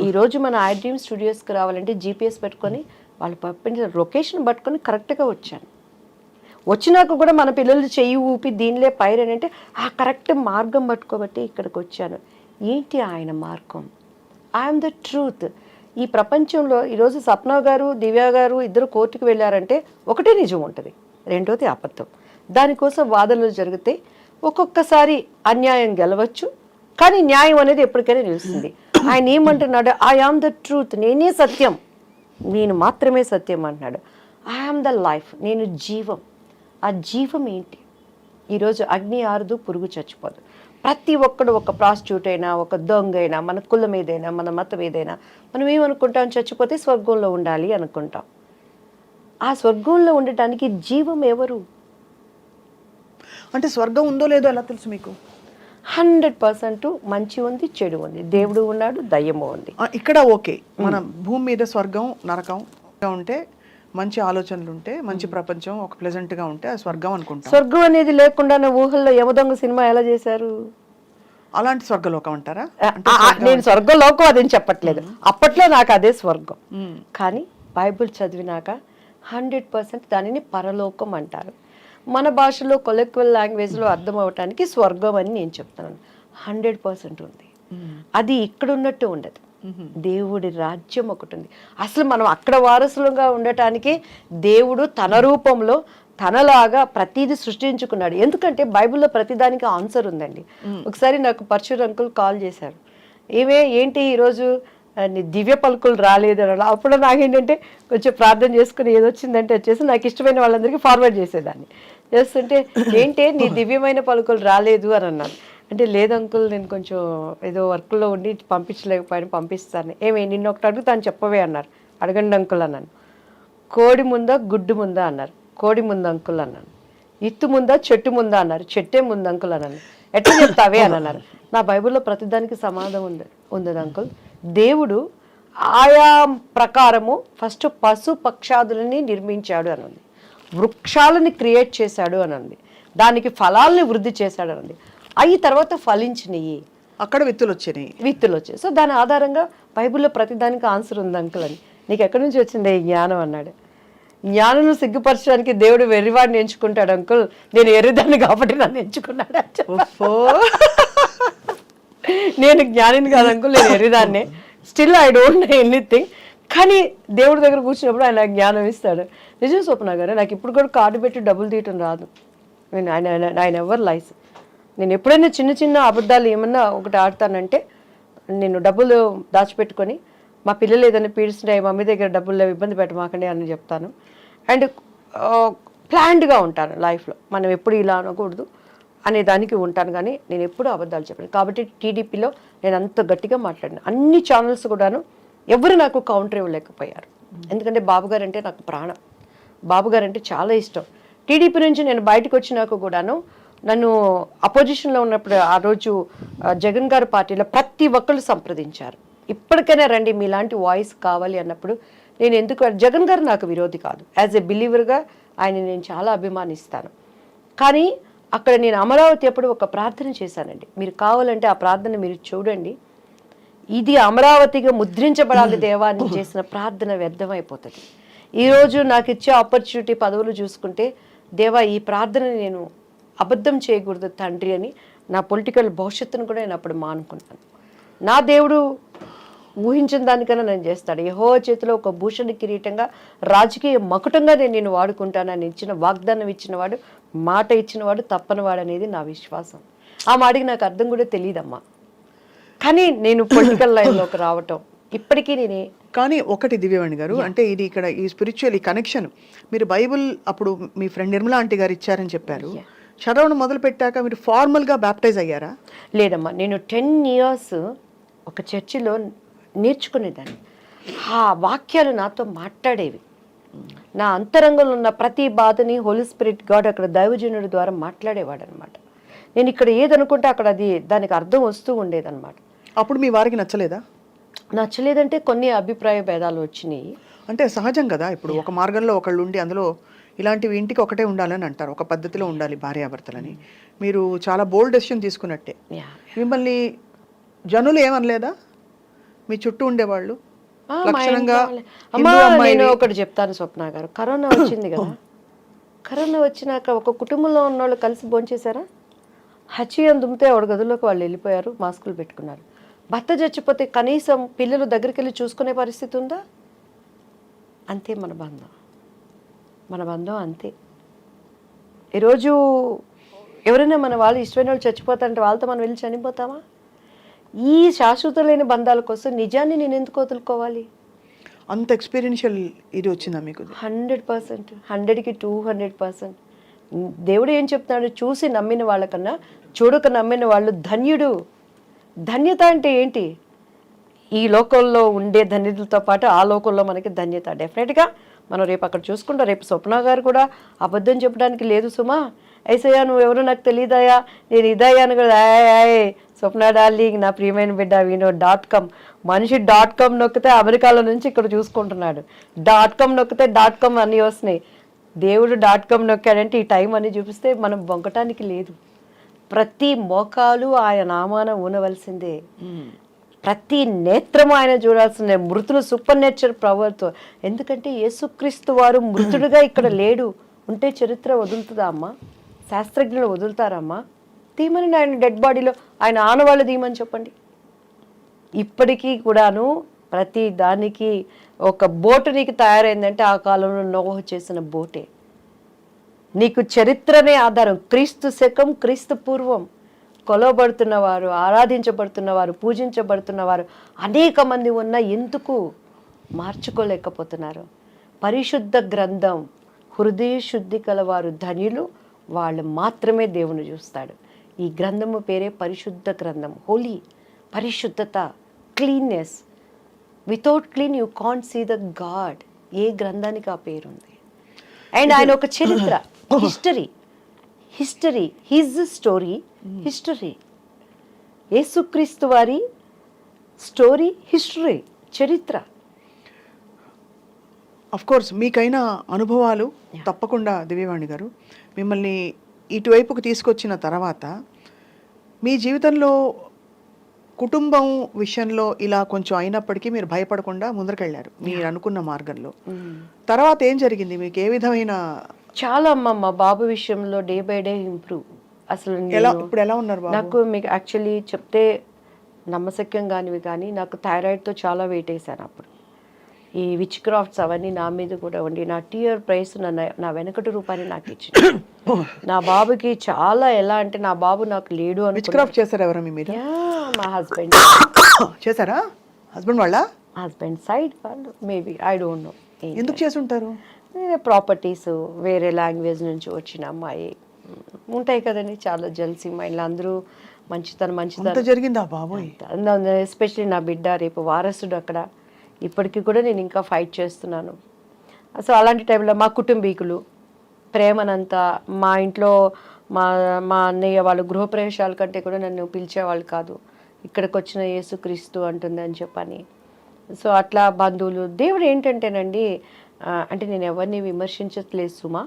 ఈరోజు మన ఐ డ్రీమ్ స్టూడియోస్కి రావాలంటే జీపీఎస్ పెట్టుకొని వాళ్ళు పంపించిన లొకేషన్ పట్టుకొని కరెక్ట్గా వచ్చాను. వచ్చినాక కూడా మన పిల్లలు చెయ్యి ఊపి దీనిలే పైరని అంటే ఆ కరెక్ట్ మార్గం పట్టుకోబట్టి ఇక్కడికి వచ్చాను. ఏంటి ఆయన మార్గం? I'm the truth. ఈ ప్రపంచంలో ఈరోజు సప్న గారు, దివ్య గారు ఇద్దరు కోర్టుకు వెళ్ళారంటే ఒకటే నిజం ఉంటుంది, రెండోది అబద్ధం. దానికోసం వాదనలు జరిగితే ఒక్కొక్కసారి అన్యాయం గెలవచ్చు, కానీ న్యాయం అనేది ఎప్పటికైనా నిలుస్తుంది. ఆయన ఏమంటున్నాడు? ఐ ఆమ్ ద ట్రూత్, నేనే సత్యం, నేను మాత్రమే సత్యం అంటున్నాడు. ఐ ఆమ్ ద లైఫ్, నేను జీవం. ఆ జీవం ఏంటి? ఈరోజు అగ్ని ఆరదు, పురుగు చచ్చిపోదు. ప్రతి ఒక్కడు, ఒక ప్రాస్టిట్యూట్ అయినా, ఒక దొంగ అయినా, మన కులం ఏదైనా, మన మతం ఏదైనా, మనం ఏమనుకుంటాం? చచ్చిపోతే స్వర్గంలో ఉండాలి అనుకుంటాం. ఆ స్వర్గంలో ఉండటానికి జీవం ఎవరు? అంటే స్వర్గం ఉందో లేదో ఎలా తెలుసు మీకు? 100% మంచి ఉంది, చెడు ఉంది, దేవుడు ఉన్నాడు, దయ్యము ఉంది. ఇక్కడ ఓకే, మన భూమి మీద స్వర్గం నరకం ఉంటే, మంచి ఆలోచనలు ఉంటే, మంచి ప్రపంచం ఒక ప్లెజెంట్ గా ఉంటే అది స్వర్గం అనుకుంటాం. స్వర్గం అనేది లేకుండా ఊహల్లో యమదొంగ సినిమా ఎలా చేశారు? అలాంటి స్వర్గలోకం అంటారా? నేను స్వర్గలోకం అదేం చెప్పట్లేదు, అప్పట్లో నాకు అదే స్వర్గం. కానీ బైబిల్ చదివినాక 100% దానిని పరలోకం అంటారు. మన భాషలో కొలెక్వల్ లాంగ్వేజ్లో అర్థం అవటానికి స్వర్గం అని నేను చెప్తున్నాను. 100% ఉంది. అది ఇక్కడ ఉన్నట్టు ఉండదు. దేవుడి రాజ్యం ఒకటి ఉంది. అసలు మనం అక్కడ వారసులుగా ఉండటానికి దేవుడు తన రూపంలో తనలాగా ప్రతిదీ సృష్టించుకున్నాడు. ఎందుకంటే బైబిల్లో ప్రతిదానికి ఆన్సర్ ఉందండి. ఒకసారి నాకు పరశుర్ అంకుల్ కాల్ చేశారు, ఏంటి ఈరోజు నీ దివ్య పలుకులు రాలేదు అని. అప్పుడు నాకేంటంటే కొంచెం ప్రార్థన చేసుకుని ఏదొచ్చిందంటే వచ్చేసి నాకు ఇష్టమైన వాళ్ళందరికీ ఫార్వర్డ్ చేసేదాన్ని. చేస్తుంటే ఏంటి నీ దివ్యమైన పలుకులు రాలేదు అని అన్నాను. అంటే లేదు అంకుల్, నేను కొంచెం ఏదో వర్క్లో ఉండి పంపించలేకపోయాను, పంపిస్తాను. నిన్న ఒకటి అడుగుతాను చెప్పవే అన్నారు. అడగండి అంకుల్ అన్నాను. కోడి ముందా గుడ్డు ముందా అన్నారు. కోడి ముందు అంకుల్ అన్నాను. ఇత్తు ముందా చెట్టు ముందా అన్నారు. చెట్టే ముందు అంకుల్ అన్నాను. ఎట్లా చెప్తావే అని అన్నారు. నా బైబిల్లో ప్రతిదానికి సమాధానం ఉంది అంకుల్. దేవుడు ఆయా ప్రకారము ఫస్ట్ పశు పక్షాదులని నిర్మించాడు అని ఉంది, వృక్షాలని క్రియేట్ చేశాడు అని ఉంది, దానికి ఫలాల్ని వృద్ధి చేశాడు అని ఉంది. అవి తర్వాత ఫలించినవి, అక్కడ విత్తులు వచ్చాయి. సో దాని ఆధారంగా బైబిల్లో ప్రతిదానికి ఆన్సర్ ఉంది అంకుల్ అని. నీకు ఎక్కడి నుంచి వచ్చింది ఈ జ్ఞానం అన్నాడు. జ్ఞానం సిగ్గుపరచడానికి దేవుడు వెర్రివాడిని ఎంచుకుంటాడు అంకుల్, నేను ఎర్రిదాన్ని కాబట్టి నన్ను ఎంచుకున్నాడు. నేను జ్ఞానిని కాదు అంకుల్, నేను ఎర్రిదాన్నే, still I don't know anything. కానీ దేవుడి దగ్గర కూర్చున్నప్పుడు ఆయన జ్ఞానం ఇస్తాడు. నిజం స్వప్న గారు, నాకు ఇప్పుడు కూడా కార్డు పెట్టి డబ్బులు తీయటం రాదు. ఆయన ఎవరు లైస్. నేను ఎప్పుడైనా చిన్న చిన్న అబద్ధాలు ఏమన్నా ఒకటి ఆడతానంటే, నేను డబ్బులు దాచిపెట్టుకొని మా పిల్లలు ఏదైనా పీడిస్తుంటే మమ్మీ దగ్గర డబ్బులు ఇబ్బంది పెట్టమాకండి అని చెప్తాను. అండ్ ప్లాన్డ్గా ఉంటాను లైఫ్లో. మనం ఎప్పుడు ఇలా అనకూడదు అనే దానికి ఉంటాను, కానీ నేను ఎప్పుడూ అబద్ధాలు చెప్పాను. కాబట్టి టీడీపీలో నేను అంత గట్టిగా మాట్లాడిన అన్ని ఛానల్స్ కూడాను ఎవరు నాకు కౌంటర్ ఇవ్వలేకపోయారు. ఎందుకంటే బాబుగారు అంటే నాకు ప్రాణం, బాబుగారు అంటే చాలా ఇష్టం. టీడీపీ నుంచి నేను బయటకు వచ్చినాక కూడాను నన్ను అపోజిషన్లో ఉన్నప్పుడు ఆ రోజు జగన్ గారి పార్టీలో ప్రతి ఒక్కళ్ళు సంప్రదించారు. ఇప్పటికైనా రండి, మీలాంటి వాయిస్ కావాలి అన్నప్పుడు నేను ఎందుకు, జగన్ గారు నాకు విరోధి కాదు, యాజ్ ఎ బిలీవర్గా ఆయన నేను చాలా అభిమానిస్తాను. కానీ అక్కడ నేను అమరావతి అప్పుడు ఒక ప్రార్థన చేశానండి. మీరు కావాలంటే ఆ ప్రార్థన మీరు చూడండి. ఇది అమరావతిగా ముద్రించబడాలి దేవాన్ని చేసిన ప్రార్థన వ్యర్థమైపోతుంది. ఈరోజు నాకు ఇచ్చే ఆపర్చునిటీ పదవులు చూసుకుంటే, దేవా ఈ ప్రార్థనని నేను అబద్ధం చేయకూడదు తండ్రి అని నా పొలిటికల్ భవిష్యత్తును కూడా నేను అప్పుడు మానుకున్నాను. నా దేవుడు ఊహించిన దానికన్నా నేను చేస్తాడు. యెహోవా చేతిలో ఒక భూషణ కిరీటంగా, రాజకీయ మకుటంగా నేను వాడుకుంటానని ఇచ్చిన వాగ్దానం ఇచ్చినవాడు, మాట ఇచ్చినవాడు తప్పనివాడు అనేది నా విశ్వాసం. ఆ మాటకి నాకు అర్థం కూడా తెలియదమ్మా. కానీ నేను పొలిటికల్ లైన్లోకి రావటం ఇప్పటికీ నేనే. కానీ ఒకటి దివ్యవాణి గారు, అంటే ఇది ఇక్కడ ఈ స్పిరిచువల్ ఈ కనెక్షన్ మీరు బైబిల్ అప్పుడు మీ ఫ్రెండ్ నిర్మలా ఆంటీ గారు ఇచ్చారని చెప్పారు. చదవడం మొదలు పెట్టాక మీరు ఫార్మల్గా బ్యాప్టైజ్ అయ్యారా? లేదమ్మా, నేను 10 years ఒక చర్చిలో నేర్చుకునేదాన్ని. ఆ వాక్యాలు నాతో మాట్లాడేవి. నా అంతరంగంలో ఉన్న ప్రతి బాధని హోలీ స్పిరిట్ గాడ్ అక్కడ దైవజనుడి ద్వారా మాట్లాడేవాడు అనమాట. నేను ఇక్కడ ఏదనుకుంటే అక్కడ అది దానికి అర్థం వస్తూ ఉండేదన్నమాట. అప్పుడు మీ వారికి నచ్చలేదా? నచ్చలేదంటే కొన్ని అభిప్రాయ భేదాలు వచ్చినాయి. అంటే సహజం కదా, ఇప్పుడు ఒక మార్గంలో ఒకళ్ళు ఉండి అందులో ఇలాంటివి ఇంటికి ఒకటే ఉండాలని అంటారు, ఒక పద్ధతిలో ఉండాలి భార్యాభర్తలని. మీరు చాలా బోల్డ్ డెసిషన్ తీసుకున్నట్టే. మిమ్మల్ని జనులు ఏమనలేదా మీ చుట్టూ ఉండేవాళ్ళు? లక్షణంగా అమ్మా నేను ఒకటి చెప్తాను స్వప్న గారు, కరోనా వచ్చింది కదా, కరోనా వచ్చినాక ఒక కుటుంబంలో ఉన్న వాళ్ళు కలిసి భోంచేశారా? హచ్చియం దుమ్మితే ఒక గదుల్లోకి వాళ్ళు వెళ్ళిపోయారు, మాస్కులు పెట్టుకున్నారు. భర్త చచ్చిపోతే కనీసం పిల్లలు దగ్గరికి వెళ్ళి చూసుకునే పరిస్థితి ఉందా? అంతే మన బంధం, మన బంధం అంతే. ఈరోజు ఎవరైనా మన వాళ్ళు ఇష్టమైన వాళ్ళు చచ్చిపోతారంటే వాళ్ళతో మనం వెళ్ళి చనిపోతామా? ఈ శాశ్వత లేని బంధాల కోసం నిజాన్ని నేను ఎందుకు వదులుకోవాలి? అంత ఎక్స్పీరియన్షియల్ ఇది వచ్చిందా మీకు? 100%, 100కి 200%. దేవుడు ఏం చెప్తున్నాడు? చూసి నమ్మిన వాళ్ళకన్నా చూడక నమ్మిన వాళ్ళు ధన్యుడు. ధన్యత అంటే ఏంటి? ఈ లోకంలో ఉండే ధన్యతలతో పాటు ఆ లోకంలో మనకి ధన్యత. డెఫినెట్గా మనం రేపు అక్కడ చూసుకుంటాం. రేపు స్వప్న గారు కూడా అబద్ధం చెప్పడానికి లేదు సుమా. ఐసయ్యా నువ్వెవరో నాకు తెలియదయా, నేను ఇదయ్యాను కూడా. స్వప్న డార్లింగ్, నా ప్రియమైన బిడ్డ వినో.com. మనిషి .com నొక్కితే అమెరికాలో నుంచి ఇక్కడ చూసుకుంటున్నాడు. .com నొక్కితే .com అన్నీ వస్తున్నాయి. దేవుడు .com నొక్కాడంటే ఈ టైం అని చూపిస్తే మనం బొంకటానికి లేదు. ప్రతి మోకాలు ఆయన నామాన ఊనవలసిందే, ప్రతి నేత్రము ఆయన చూడాల్సిందే. మృతులు సూపర్ నేచర్ ప్రవర్తో. ఎందుకంటే యేసుక్రీస్తు వారు మృతుడుగా ఇక్కడ లేడు. ఉంటే చరిత్ర వదులుతుందా అమ్మా? శాస్త్రజ్ఞులు వదులుతారమ్మా? తీమని ఆయన డెడ్ బాడీలో ఆయన ఆనవాళ్ళు తీయమని చెప్పండి. ఇప్పటికీ కూడాను ప్రతి దానికి ఒక బోటు నీకు తయారైందంటే ఆ కాలంలో నోహు చేసిన బోటే. నీకు చరిత్రనే ఆధారం. క్రీస్తు శకం, క్రీస్తు పూర్వం కొలవబడుతున్నవారు, ఆరాధించబడుతున్నవారు, పూజించబడుతున్నవారు అనేక మంది ఉన్న ఎందుకు మార్చుకోలేకపోతున్నారు? పరిశుద్ధ గ్రంథం, హృదయ శుద్ధి కలవారు ధన్యులు, వాళ్ళు మాత్రమే దేవుని చూస్తాడు. ఈ గ్రంథము పేరే పరిశుద్ధ గ్రంథం. హోలీ, పరిశుద్ధత, cleanness. Without clean you can't see the god. ఏ గ్రంథానికి ఆ పేరుంది? అండ్ ఆయన ఒక చరిత్ర, హిస్టరీ, హిజ్ స్టోరీ, హిస్టరీ. యేసుక్రీస్తు వారి స్టోరీ, హిస్టరీ, చరిత్ర. అఫ్ కోర్స్ మీకైన అనుభవాలు తప్పకుండా దివ్యవాణి గారు మిమ్మల్ని ఇటువైపుకు తీసుకొచ్చిన తర్వాత మీ జీవితంలో కుటుంబం విషయంలో ఇలా కొంచెం అయినప్పటికీ మీరు భయపడకుండా ముందరకెళ్ళారు మీరు అనుకున్న మార్గంలో. తర్వాత ఏం జరిగింది? మీకు ఏ విధమైన చాలా అమ్మ మా బాబు విషయంలో డే బై డే ఇంప్రూవ్. అసలు ఇప్పుడు ఎలా ఉన్నారు బాబు? నాకు మీకు యాక్చువల్లీ చెప్తే నమ్మశక్యం కానివి కానీ నాకు థైరాయిడ్తో చాలా వెయిట్ వేసాను అప్పుడు. ఈ విచ్ క్రాఫ్ట్స్ అవన్నీ నా మీద కూడా ఉండి నా టీఆర్ ప్రైస్ నా వెనకటి రూపాయలు నాకు ఇచ్చింది. నా బాబుకి చాలా ఎలా అంటే నా బాబు నాకు లేడు అని. విచ్ క్రాఫ్ట్ చేశారు ఎవరు మీ మీద? మా హస్బెండ్ చేశారా? హస్బెండ్ వాళ్ళ? హస్బెండ్ సైడ్ వాళ్ళు మేబీ, ఐ డోంట్ నో. ఎందుకు చేసి ఉంటారు? ప్రాపర్టీస్, వేరే లాంగ్వేజ్ నుంచి వచ్చిన అమ్మాయి ఉంటాయి కదండి, చాలా జెల్సీ మైండ్లు. అందరూ మంచితనం జరిగిందా బాబోయ్? ఎస్పెషలీ నా బిడ్డ రేపు వారసుడు అక్కడ. ఇప్పటికీ కూడా నేను ఇంకా ఫైట్ చేస్తున్నాను. సో అలాంటి టైంలో మా కుటుంబీకులు ప్రేమనంతా మా ఇంట్లో మా అన్నయ్య వాళ్ళు గృహప్రవేశాల కంటే కూడా నన్ను పిలిచేవాళ్ళు కాదు. ఇక్కడికి వచ్చిన యేసుక్రీస్తు అంటుంది అని చెప్పని. సో అట్లా బంధువులు. దేవుడు ఏంటంటేనండి, అంటే నేను ఎవరిని విమర్శించట్లేదు సుమా.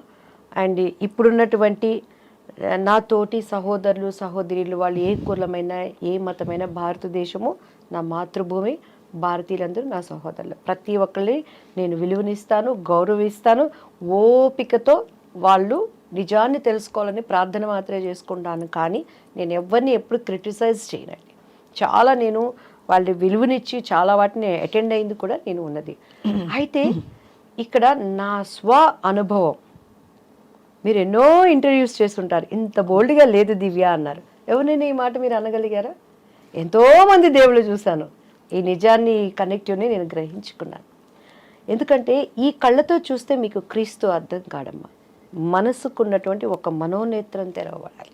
అండ్ ఇప్పుడున్నటువంటి నా తోటి సహోదరులు సహోదరులు వాళ్ళు ఏ కులమైనా ఏ మతమైనా, భారతదేశము నా మాతృభూమి, భారతీయులందరూ నా సహోదరులు. ప్రతి ఒక్కరిని నేను విలువనిస్తాను, గౌరవిస్తాను. ఓపికతో వాళ్ళు నిజాన్ని తెలుసుకోవాలని ప్రార్థన మాత్రమే చేసుకుంటాను. కానీ నేను ఎవరిని ఎప్పుడు క్రిటిసైజ్ చేయనండి. చాలా నేను వాళ్ళ విలువనిచ్చి చాలా వాటిని అటెండ్ అయింది కూడా నేను ఉన్నది. అయితే ఇక్కడ నా స్వ అనుభవం, మీరు ఎన్నో ఇంటర్వ్యూస్ చేస్తుంటారు, ఇంత బోల్డ్గా లేదు దివ్య అన్నారు. ఎవరైనా ఈ మాట మీరు అనగలిగారా? ఎంతోమంది దేవుళ్ళు చూశాను. ఈ నిజాన్ని, ఈ కనెక్టివ్ని నేను గ్రహించుకున్నాను. ఎందుకంటే ఈ కళ్ళతో చూస్తే మీకు క్రీస్తు అర్థం కాడమ్మా. మనసుకున్నటువంటి ఒక మనోనేత్రం తెరవబడాలి.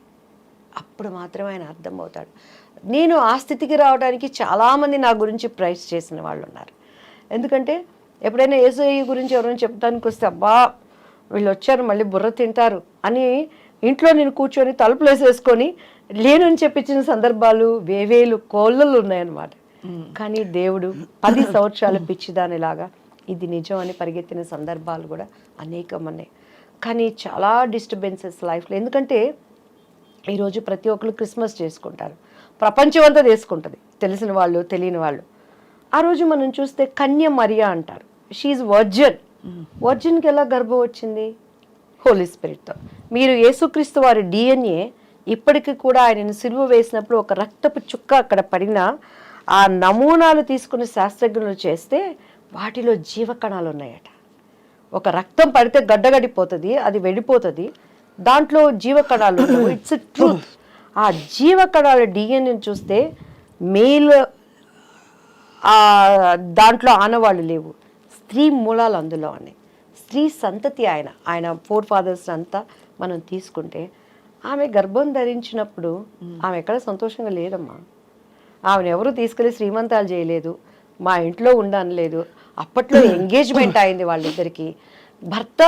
అప్పుడు మాత్రమే ఆయన అర్థమవుతాడు. నేను ఆ స్థితికి రావడానికి చాలామంది నా గురించి ప్రైజ్ చేసిన వాళ్ళు ఉన్నారు. ఎందుకంటే ఎప్పుడైనా యేసయ్య గురించి ఎవరైనా చెప్తానికి వస్తే అబ్బా వీళ్ళు వచ్చారు మళ్ళీ బుర్ర తింటారు అని ఇంట్లో నేను కూర్చొని తలుపులు వేసేసుకొని లేనని చెప్పించిన సందర్భాలు వేవేలు కోళ్ళలు ఉన్నాయన్నమాట. కానీ దేవుడు 10 సంవత్సరాల పిచ్చిదానిలాగా ఇది నిజం అని పరిగెత్తిన సందర్భాలు కూడా అనేకం ఉన్నాయి. కానీ చాలా డిస్టర్బెన్సెస్ లైఫ్లో. ఎందుకంటే ఈరోజు ప్రతి ఒక్కరు క్రిస్మస్ చేసుకుంటారు, ప్రపంచం అంతా చేసుకుంటుంది, తెలిసిన వాళ్ళు తెలియని వాళ్ళు. ఆ రోజు మనం చూస్తే కన్య మరియా అంటారు. She virgin. వర్జిన్కి ఎలా గర్భం వచ్చింది? హోలీ స్పిరిట్తో. మీరు యేసుక్రీస్తు వారి DNA ఇప్పటికీ కూడా ఆయనను సిలువ వేసినప్పుడు ఒక రక్తపు చుక్క అక్కడ పడిన ఆ నమూనాలు తీసుకుని శాస్త్రజ్ఞులు చేస్తే వాటిలో జీవకణాలు ఉన్నాయట. ఒక రక్తం పడితే గడ్డగడిపోతుంది, అది వెళ్ళిపోతుంది, దాంట్లో జీవకణాలు ఉండవు. It's truth. ఆ జీవకణాల డిఎన్ఏని చూస్తే మేల్ దాంట్లో ఆనవాళ్ళు లేవు, స్త్రీ మూలాలు అందులో ఉన్నాయి. స్త్రీ సంతతి ఆయన 4 fathers అంతా మనం తీసుకుంటే ఆమె గర్భం ధరించినప్పుడు ఆమె ఎక్కడ సంతోషంగా లేదమ్మా. ఆమెను ఎవరు తీసుకెళ్ళి శ్రీమంతాలు చేయలేదు, మా ఇంట్లో ఉండనలేదు. అప్పట్లో ఎంగేజ్మెంట్ అయింది వాళ్ళిద్దరికి. భర్త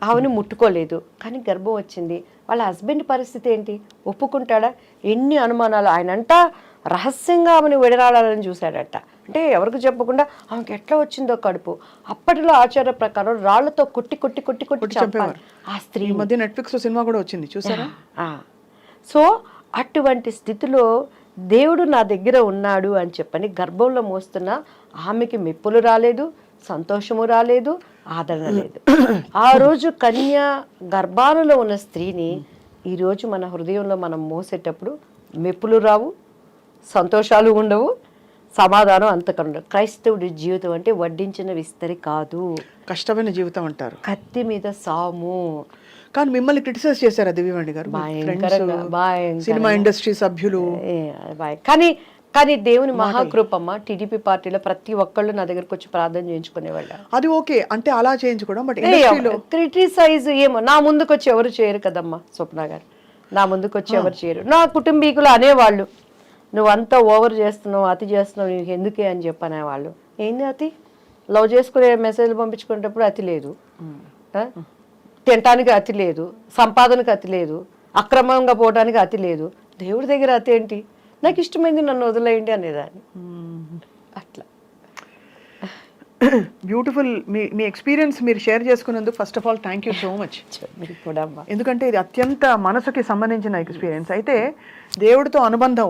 ఆమెను ముట్టుకోలేదు, కానీ గర్భం వచ్చింది. వాళ్ళ హస్బెండ్ పరిస్థితి ఏంటి? ఒప్పుకుంటాడా? ఎన్ని అనుమానాలు. ఆయనంట రహస్యంగా ఆమెను విడనాడాలని చూశాడట. అంటే ఎవరికి చెప్పకుండా ఆమెకి ఎట్లా వచ్చిందో కడుపు. అప్పటిలో ఆచార ప్రకారం రాళ్లతో కొట్టి కొట్టి కొట్టి కొట్టి చంపారు ఆ స్త్రీ. ఈ మధ్య నెట్ఫ్లిక్స్ సినిమా కూడా వచ్చింది, చూసారా? సో అటువంటి స్థితిలో దేవుడు నా దగ్గర ఉన్నాడు అని చెప్పని గర్భంలో మోస్తున్న ఆమెకి మెప్పులు రాలేదు, సంతోషము రాలేదు, ఆదరణ లేదు. ఆ రోజు కన్య గర్భాలలో ఉన్న స్త్రీని ఈరోజు మన హృదయంలో మనం మోసేటప్పుడు మెప్పులు రావు, సంతోషాలు ఉండవు, సమాధానం అంతకన్నా. క్రైస్తవుడి జీవితం అంటే వడ్డించిన విస్తరి కాదు, కష్టమైన జీవితం అంటారు, కత్తి మీద సాము. కానీ మిమ్మల్ని క్రిటిసైజ్ చేశారా దివ్యవాణి గారు? సినిమా ఇండస్ట్రీ సభ్యులు. కానీ దేవుని మహాకృపమ్మ. టీడీపీ పార్టీలో ప్రతి ఒక్కళ్ళు నా దగ్గరకు వచ్చి ప్రార్థన చేయించుకునేవాళ్ళు. అది ఓకే అంటే అలా చేయించుకోవడం, బట్ క్రిటిసైజ్ ఏమో నా ముందుకు వచ్చి ఎవరు చేయరు కదమ్మా స్వప్న గారు. నా ముందుకు వచ్చి ఎవరు చేయరు. నా కుటుంబీకులు అనేవాళ్ళు నువ్వు అంతా ఓవర్ చేస్తున్నావు, అతి చేస్తున్నావు, నీకు ఎందుకే అని చెప్పనేవాళ్ళు. ఏంది అతి? లవ్ చేసుకునే మెసేజ్లు పంపించుకునేటప్పుడు అతి లేదు, తినటానికి అతి లేదు, సంపాదనకు అతి లేదు, అక్రమంగా పోవడానికి అతి లేదు. దేవుడి దగ్గర అతి ఏంటి? నాకు ఇష్టమైంది నన్ను వదిలేయండి అనేదాన్ని. అట్లా బ్యూటిఫుల్. మీ ఎక్స్పీరియన్స్ మీరు షేర్ చేసుకున్నందుకు first of all thank you so much. ఎందుకంటే ఇది అత్యంత మనసుకి సంబంధించిన ఎక్స్పీరియన్స్. అయితే దేవుడితో అనుబంధం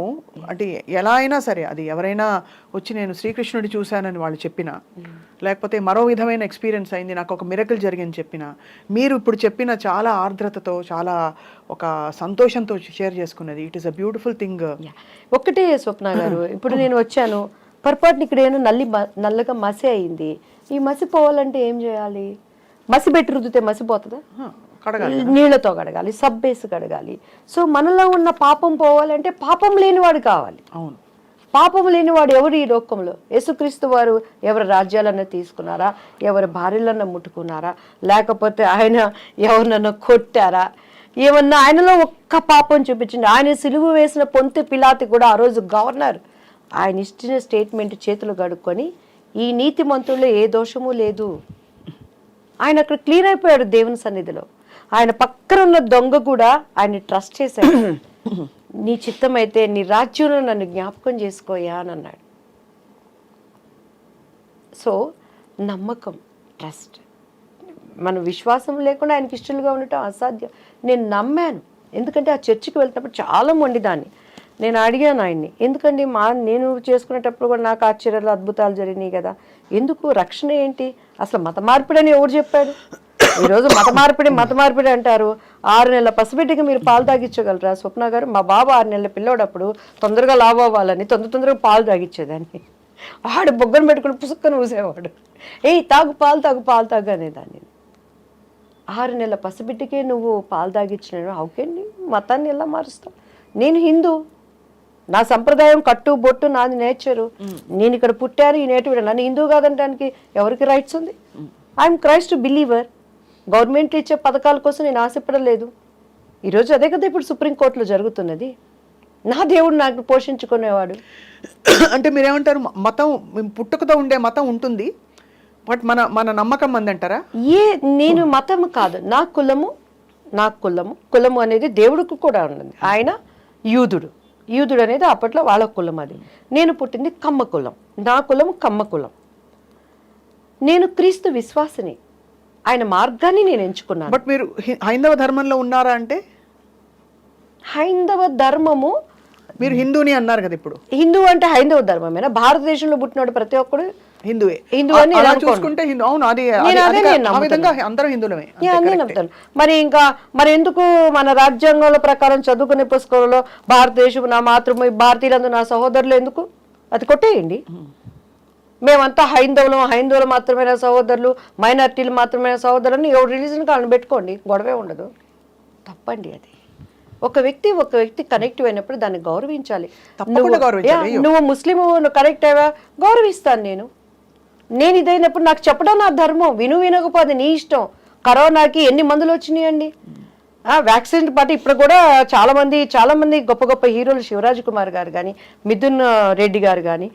అంటే ఎలా అయినా సరే, అది ఎవరైనా వచ్చి నేను శ్రీకృష్ణుడి చూశానని వాళ్ళు చెప్పినా, లేకపోతే మరో విధమైన ఎక్స్పీరియన్స్ అయింది, నాకు ఒక మిరకల్ జరిగింది చెప్పినా, మీరు ఇప్పుడు చెప్పిన చాలా ఆర్ద్రతతో, చాలా ఒక సంతోషంతో షేర్ చేసుకున్నది, it is a beautiful thing. ఒక్కటే స్వప్న గారు, ఇప్పుడు నేను వచ్చాను, పొరపాటుని ఇక్కడ ఏమో నల్లగా మసి అయింది. ఈ మసి పోవాలంటే ఏం చేయాలి? మసి పెట్టి రుద్దితే మసిపోతుందా? నీళ్లతో కడగాలి, సబ్బేసి కడగాలి. సో మనలో ఉన్న పాపం పోవాలంటే పాపం లేనివాడు కావాలి. అవును, పాపం లేనివాడు ఎవరు ఈ లోకంలో? యేసుక్రీస్తు వారు ఎవరి రాజ్యాలన్నా తీసుకున్నారా? ఎవరి భార్యలన్నా ముట్టుకున్నారా? లేకపోతే ఆయన ఎవరినన్నా కొట్టారా? ఏమన్నా ఆయనలో ఒక్క పాపం చూపించింది. ఆయన సిలువ వేసిన పొంతు పిలాతి కూడా ఆ రోజు గవర్నర్ ఆయన ఇచ్చిన స్టేట్మెంట్ చేతులు కడుక్కొని ఈ నీతిమంతుల్లో ఏ దోషము లేదు, ఆయన అక్కడ క్లీన్ అయిపోయాడు దేవుని సన్నిధిలో. ఆయన పక్కన ఉన్న దొంగ కూడా ఆయన ట్రస్ట్ చేశాడు. నీ చిత్తం అయితే నీ రాజ్యంలో నన్ను జ్ఞాపకం చేసుకోయా అని అన్నాడు. సో నమ్మకం, ట్రస్ట్. మన విశ్వాసం లేకుండా ఆయనకి ఇష్టలుగా ఉండటం అసాధ్యం. నేను నమ్మాను, ఎందుకంటే ఆ చర్చికి వెళ్తున్నప్పుడు చాలా మొండిదాన్ని. నేను అడిగాను ఆయన్ని, ఎందుకండి నేను చేసుకునేటప్పుడు కూడా నాకు ఆశ్చర్యాలు అద్భుతాలు జరిగినాయి కదా, ఎందుకు రక్షణ ఏంటి అసలు? మత మార్పిడి అని ఎవరు చెప్పాడు? ఈరోజు మత మార్పిడి అంటారు. 6 నెలల పసిబిడ్డకి మీరు పాలు తాగించగలరా స్వప్న గారు? మా బాబు 6 నెలల పిల్లోడప్పుడు తొందరగా లావు అవ్వాలని తొందరగా పాలు తాగించేదాన్ని. వాడు బొగ్గను పెట్టుకుని పుసుక్కను ఊసేవాడు. తాగు పాలు తాగు అనేదాన్ని. 6 నెలల పసిబిడ్డకే నువ్వు పాలు తాగించిన అవుకేండి? మతాన్ని ఎలా మారుస్తావు? నేను హిందూ, నా సంప్రదాయం కట్టు బొట్టు నాది నేచరు, నేను ఇక్కడ పుట్టాను, ఈ నేటివ్. నన్ను హిందూ కాదనడానికి ఎవరికి రైట్స్ ఉంది? I'm Christ believer. గవర్నమెంట్ ఇచ్చే పథకాల కోసం నేను ఆశపడలేదు. ఈరోజు అదే కదా ఇప్పుడు సుప్రీంకోర్టులో జరుగుతున్నది. నా దేవుడు నాకు పోషించుకునేవాడు. అంటే మీరేమంటారు, మతం పుట్టుకతో ఉండే మతం ఉంటుంది, బట్ మన మన నమ్మకం మంది అంటారా? నేను మతము కాదు, నా కులము అనేది దేవుడికి కూడా ఉన్నది. ఆయన యూదుడు అనేది అప్పట్లో వాళ్ళ కులం. అది నేను పుట్టింది కమ్మ కులం, నా కులము కమ్మ కులం. నేను క్రీస్తు విశ్వాసిని, ఆయన మార్గాన్ని నేను ఎంచుకున్నాను. బట్ మీరు హైందవ ధర్మంలో ఉన్నారా అంటే? హైందవ ధర్మము, మీరు హిందూని అన్నారు కదా ఇప్పుడు. హిందూ అంటే హైందవ ధర్మమేనా? భారతదేశంలో పుట్టినాడు ప్రతి ఒక్కడు హిందువే. హిందూ అని అలా చూసుకుంటే హిందూ, అవును, అది ఆ విధంగా అందరం హిందువులమే. అదే నమ్ముతాను. మరి ఎందుకు మన రాజ్యాంగంలో ప్రకారం చదువుకునే పుస్తకంలో భారతదేశం నా మాతృభూమి, భారతీయులందు నా సహోదరులు ఎందుకు? అది కొట్టేయండి. మేమంతా హైందవులు మాత్రమే నా సహోదరులు, మైనారిటీలు మాత్రమే నా సహోదరులు, ఎవరు రిలీజన్ కాళ్ళని పెట్టుకోండి, గొడవే ఉండదు. తప్పండి అది. ఒక వ్యక్తి కనెక్టివ్ అయినప్పుడు దాన్ని గౌరవించాలి. నువ్వు ముస్లిం, నువ్వు కనెక్ట్ అయ్యా, గౌరవిస్తాను నేను ఇదైనప్పుడు నాకు చెప్పడం నా ధర్మం. వినకపోతే నీ ఇష్టం. కరోనాకి ఎన్ని మందులు వచ్చినాయండి, వ్యాక్సిన్ పాటు ఇప్పుడు కూడా చాలా మంది గొప్ప గొప్ప హీరోలు, శివరాజ్ కుమార్ గారు కానీ, మిథున్ రెడ్డి గారు కానీ,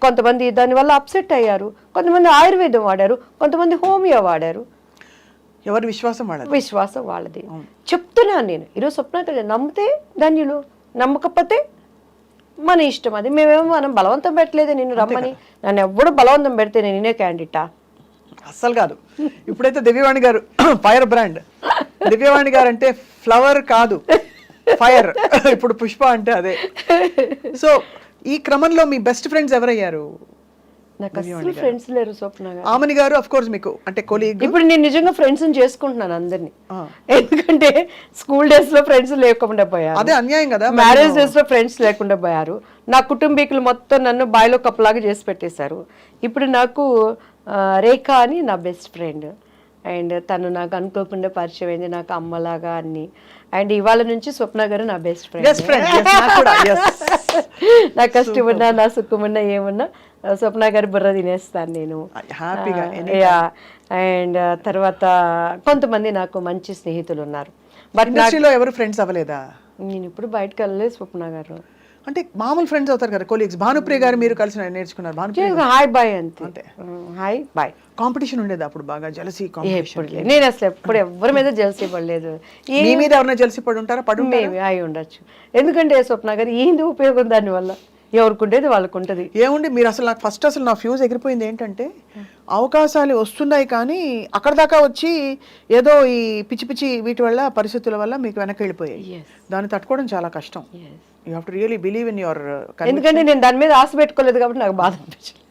కొంతమంది దానివల్ల అప్సెట్ అయ్యారు. కొంతమంది ఆయుర్వేదం వాడారు, కొంతమంది హోమియో వాడారు. ఎవరి విశ్వాసం వాళ్ళది. చెప్తున్నాను నేను ఈరోజు. స్వప్న నమ్మితే ధన్యులు, నమ్మకపోతే మన ఇష్టం. అది మనం బలవంతం పెట్టలేదు నిన్ను రమ్మని. నన్ను ఎవ్వడు బలవంతం పెడితే నేనే క్యాండిడేటా? అస్సలు కాదు. ఇప్పుడైతే దివ్యవాణి గారు ఫైర్ బ్రాండ్. దివ్యవాణి గారు అంటే ఫ్లవర్ కాదు, ఫైర్. ఇప్పుడు పుష్ప అంటే అదే. సో ఈ క్రమంలో మీ బెస్ట్ ఫ్రెండ్స్ ఎవరయ్యారు? నాకు అసలు ఫ్రెండ్స్ లేరు స్వప్న గారు. ఆమని గారు ఆఫ్ కోర్స్ మీకు అంటే కొలీగ్. ఇప్పుడు నేను నిజంగా ఫ్రెండ్స్ చేసుకుంటున్నాను అందరినీ. ఎందుకంటే స్కూల్ డేస్ లో ఫ్రెండ్స్ లేకుండా పోయారు, అదే అన్యాయం కదా. మ్యారేజ్ డేస్ లో ఫ్రెండ్స్ లేకుండా పోయారు. నా కుటుంబీకులు మొత్తం నన్ను బాయిలో కప్పలాగా చేసి పెట్టేశారు. ఇప్పుడు నాకు రేఖ అని నా బెస్ట్ ఫ్రెండ్, అండ్ తను నాకు అనుకోకుండా పరిచయం అయింది, నాకు అమ్మలాగా అన్ని. అండ్ ఇవాళ నుంచి స్వప్న గారు నా బెస్ట్ ఫ్రెండ్. నా కష్టమున్నా, నా సుఖమున్నా, ఏమున్నా స్వప్న గారు బుర్ర తినేస్తాను నేను హ్యాపీగా. అండ్ తర్వాత కొంతమంది నాకు మంచి స్నేహితులు ఉన్నారు. బట్ ఇండస్ట్రీలో ఎవరు ఫ్రెండ్స్ అవ్వలేదా? నేను ఇప్పుడు బయటకు వెళ్ళలేదు స్వప్న గారు. అంటే మామూలు ఫ్రెండ్స్ అవుతారు కదా, కొలీగ్స్. భానుప్రియ గారు మీరు కలిసి నేర్చుకున్నారు? హాయ్ బాయ్ అంతే, హాయ్ బాయ్. కాంపిటీషన్ ఉండేది అప్పుడు బాగా, జెలసీ కాంపిటీషన్? నేను అసలు ఎప్పుడు ఎవరి మీద జెలసీ పడలేదు. మీ మీద ఎవరైనా జెలసీ పడి ఉంటారా? అయి ఉండొచ్చు. ఎందుకంటే స్వప్న గారు ఏంది ఉపయోగం దానివల్ల? ఎవరికి ఉండేది వాళ్ళకు ఉంటుంది. ఏముంది, మీరు అసలు నాకు ఫస్ట్ నా ఫ్యూజ్ ఎగిరిపోయింది ఏంటంటే, అవకాశాలు వస్తున్నాయి కానీ అక్కడ దాకా వచ్చి ఏదో ఈ పిచ్చి వీటి వల్ల, పరిస్థితుల వల్ల మీకు వెనక్కి వెళ్ళిపోయాయి. దాన్ని తట్టుకోవడం చాలా కష్టం. You have to really believe in your. ఎందుకంటే నేను దాని మీద ఆశ పెట్టుకోలేదు కాబట్టి నాకు బాధ అనిపించింది.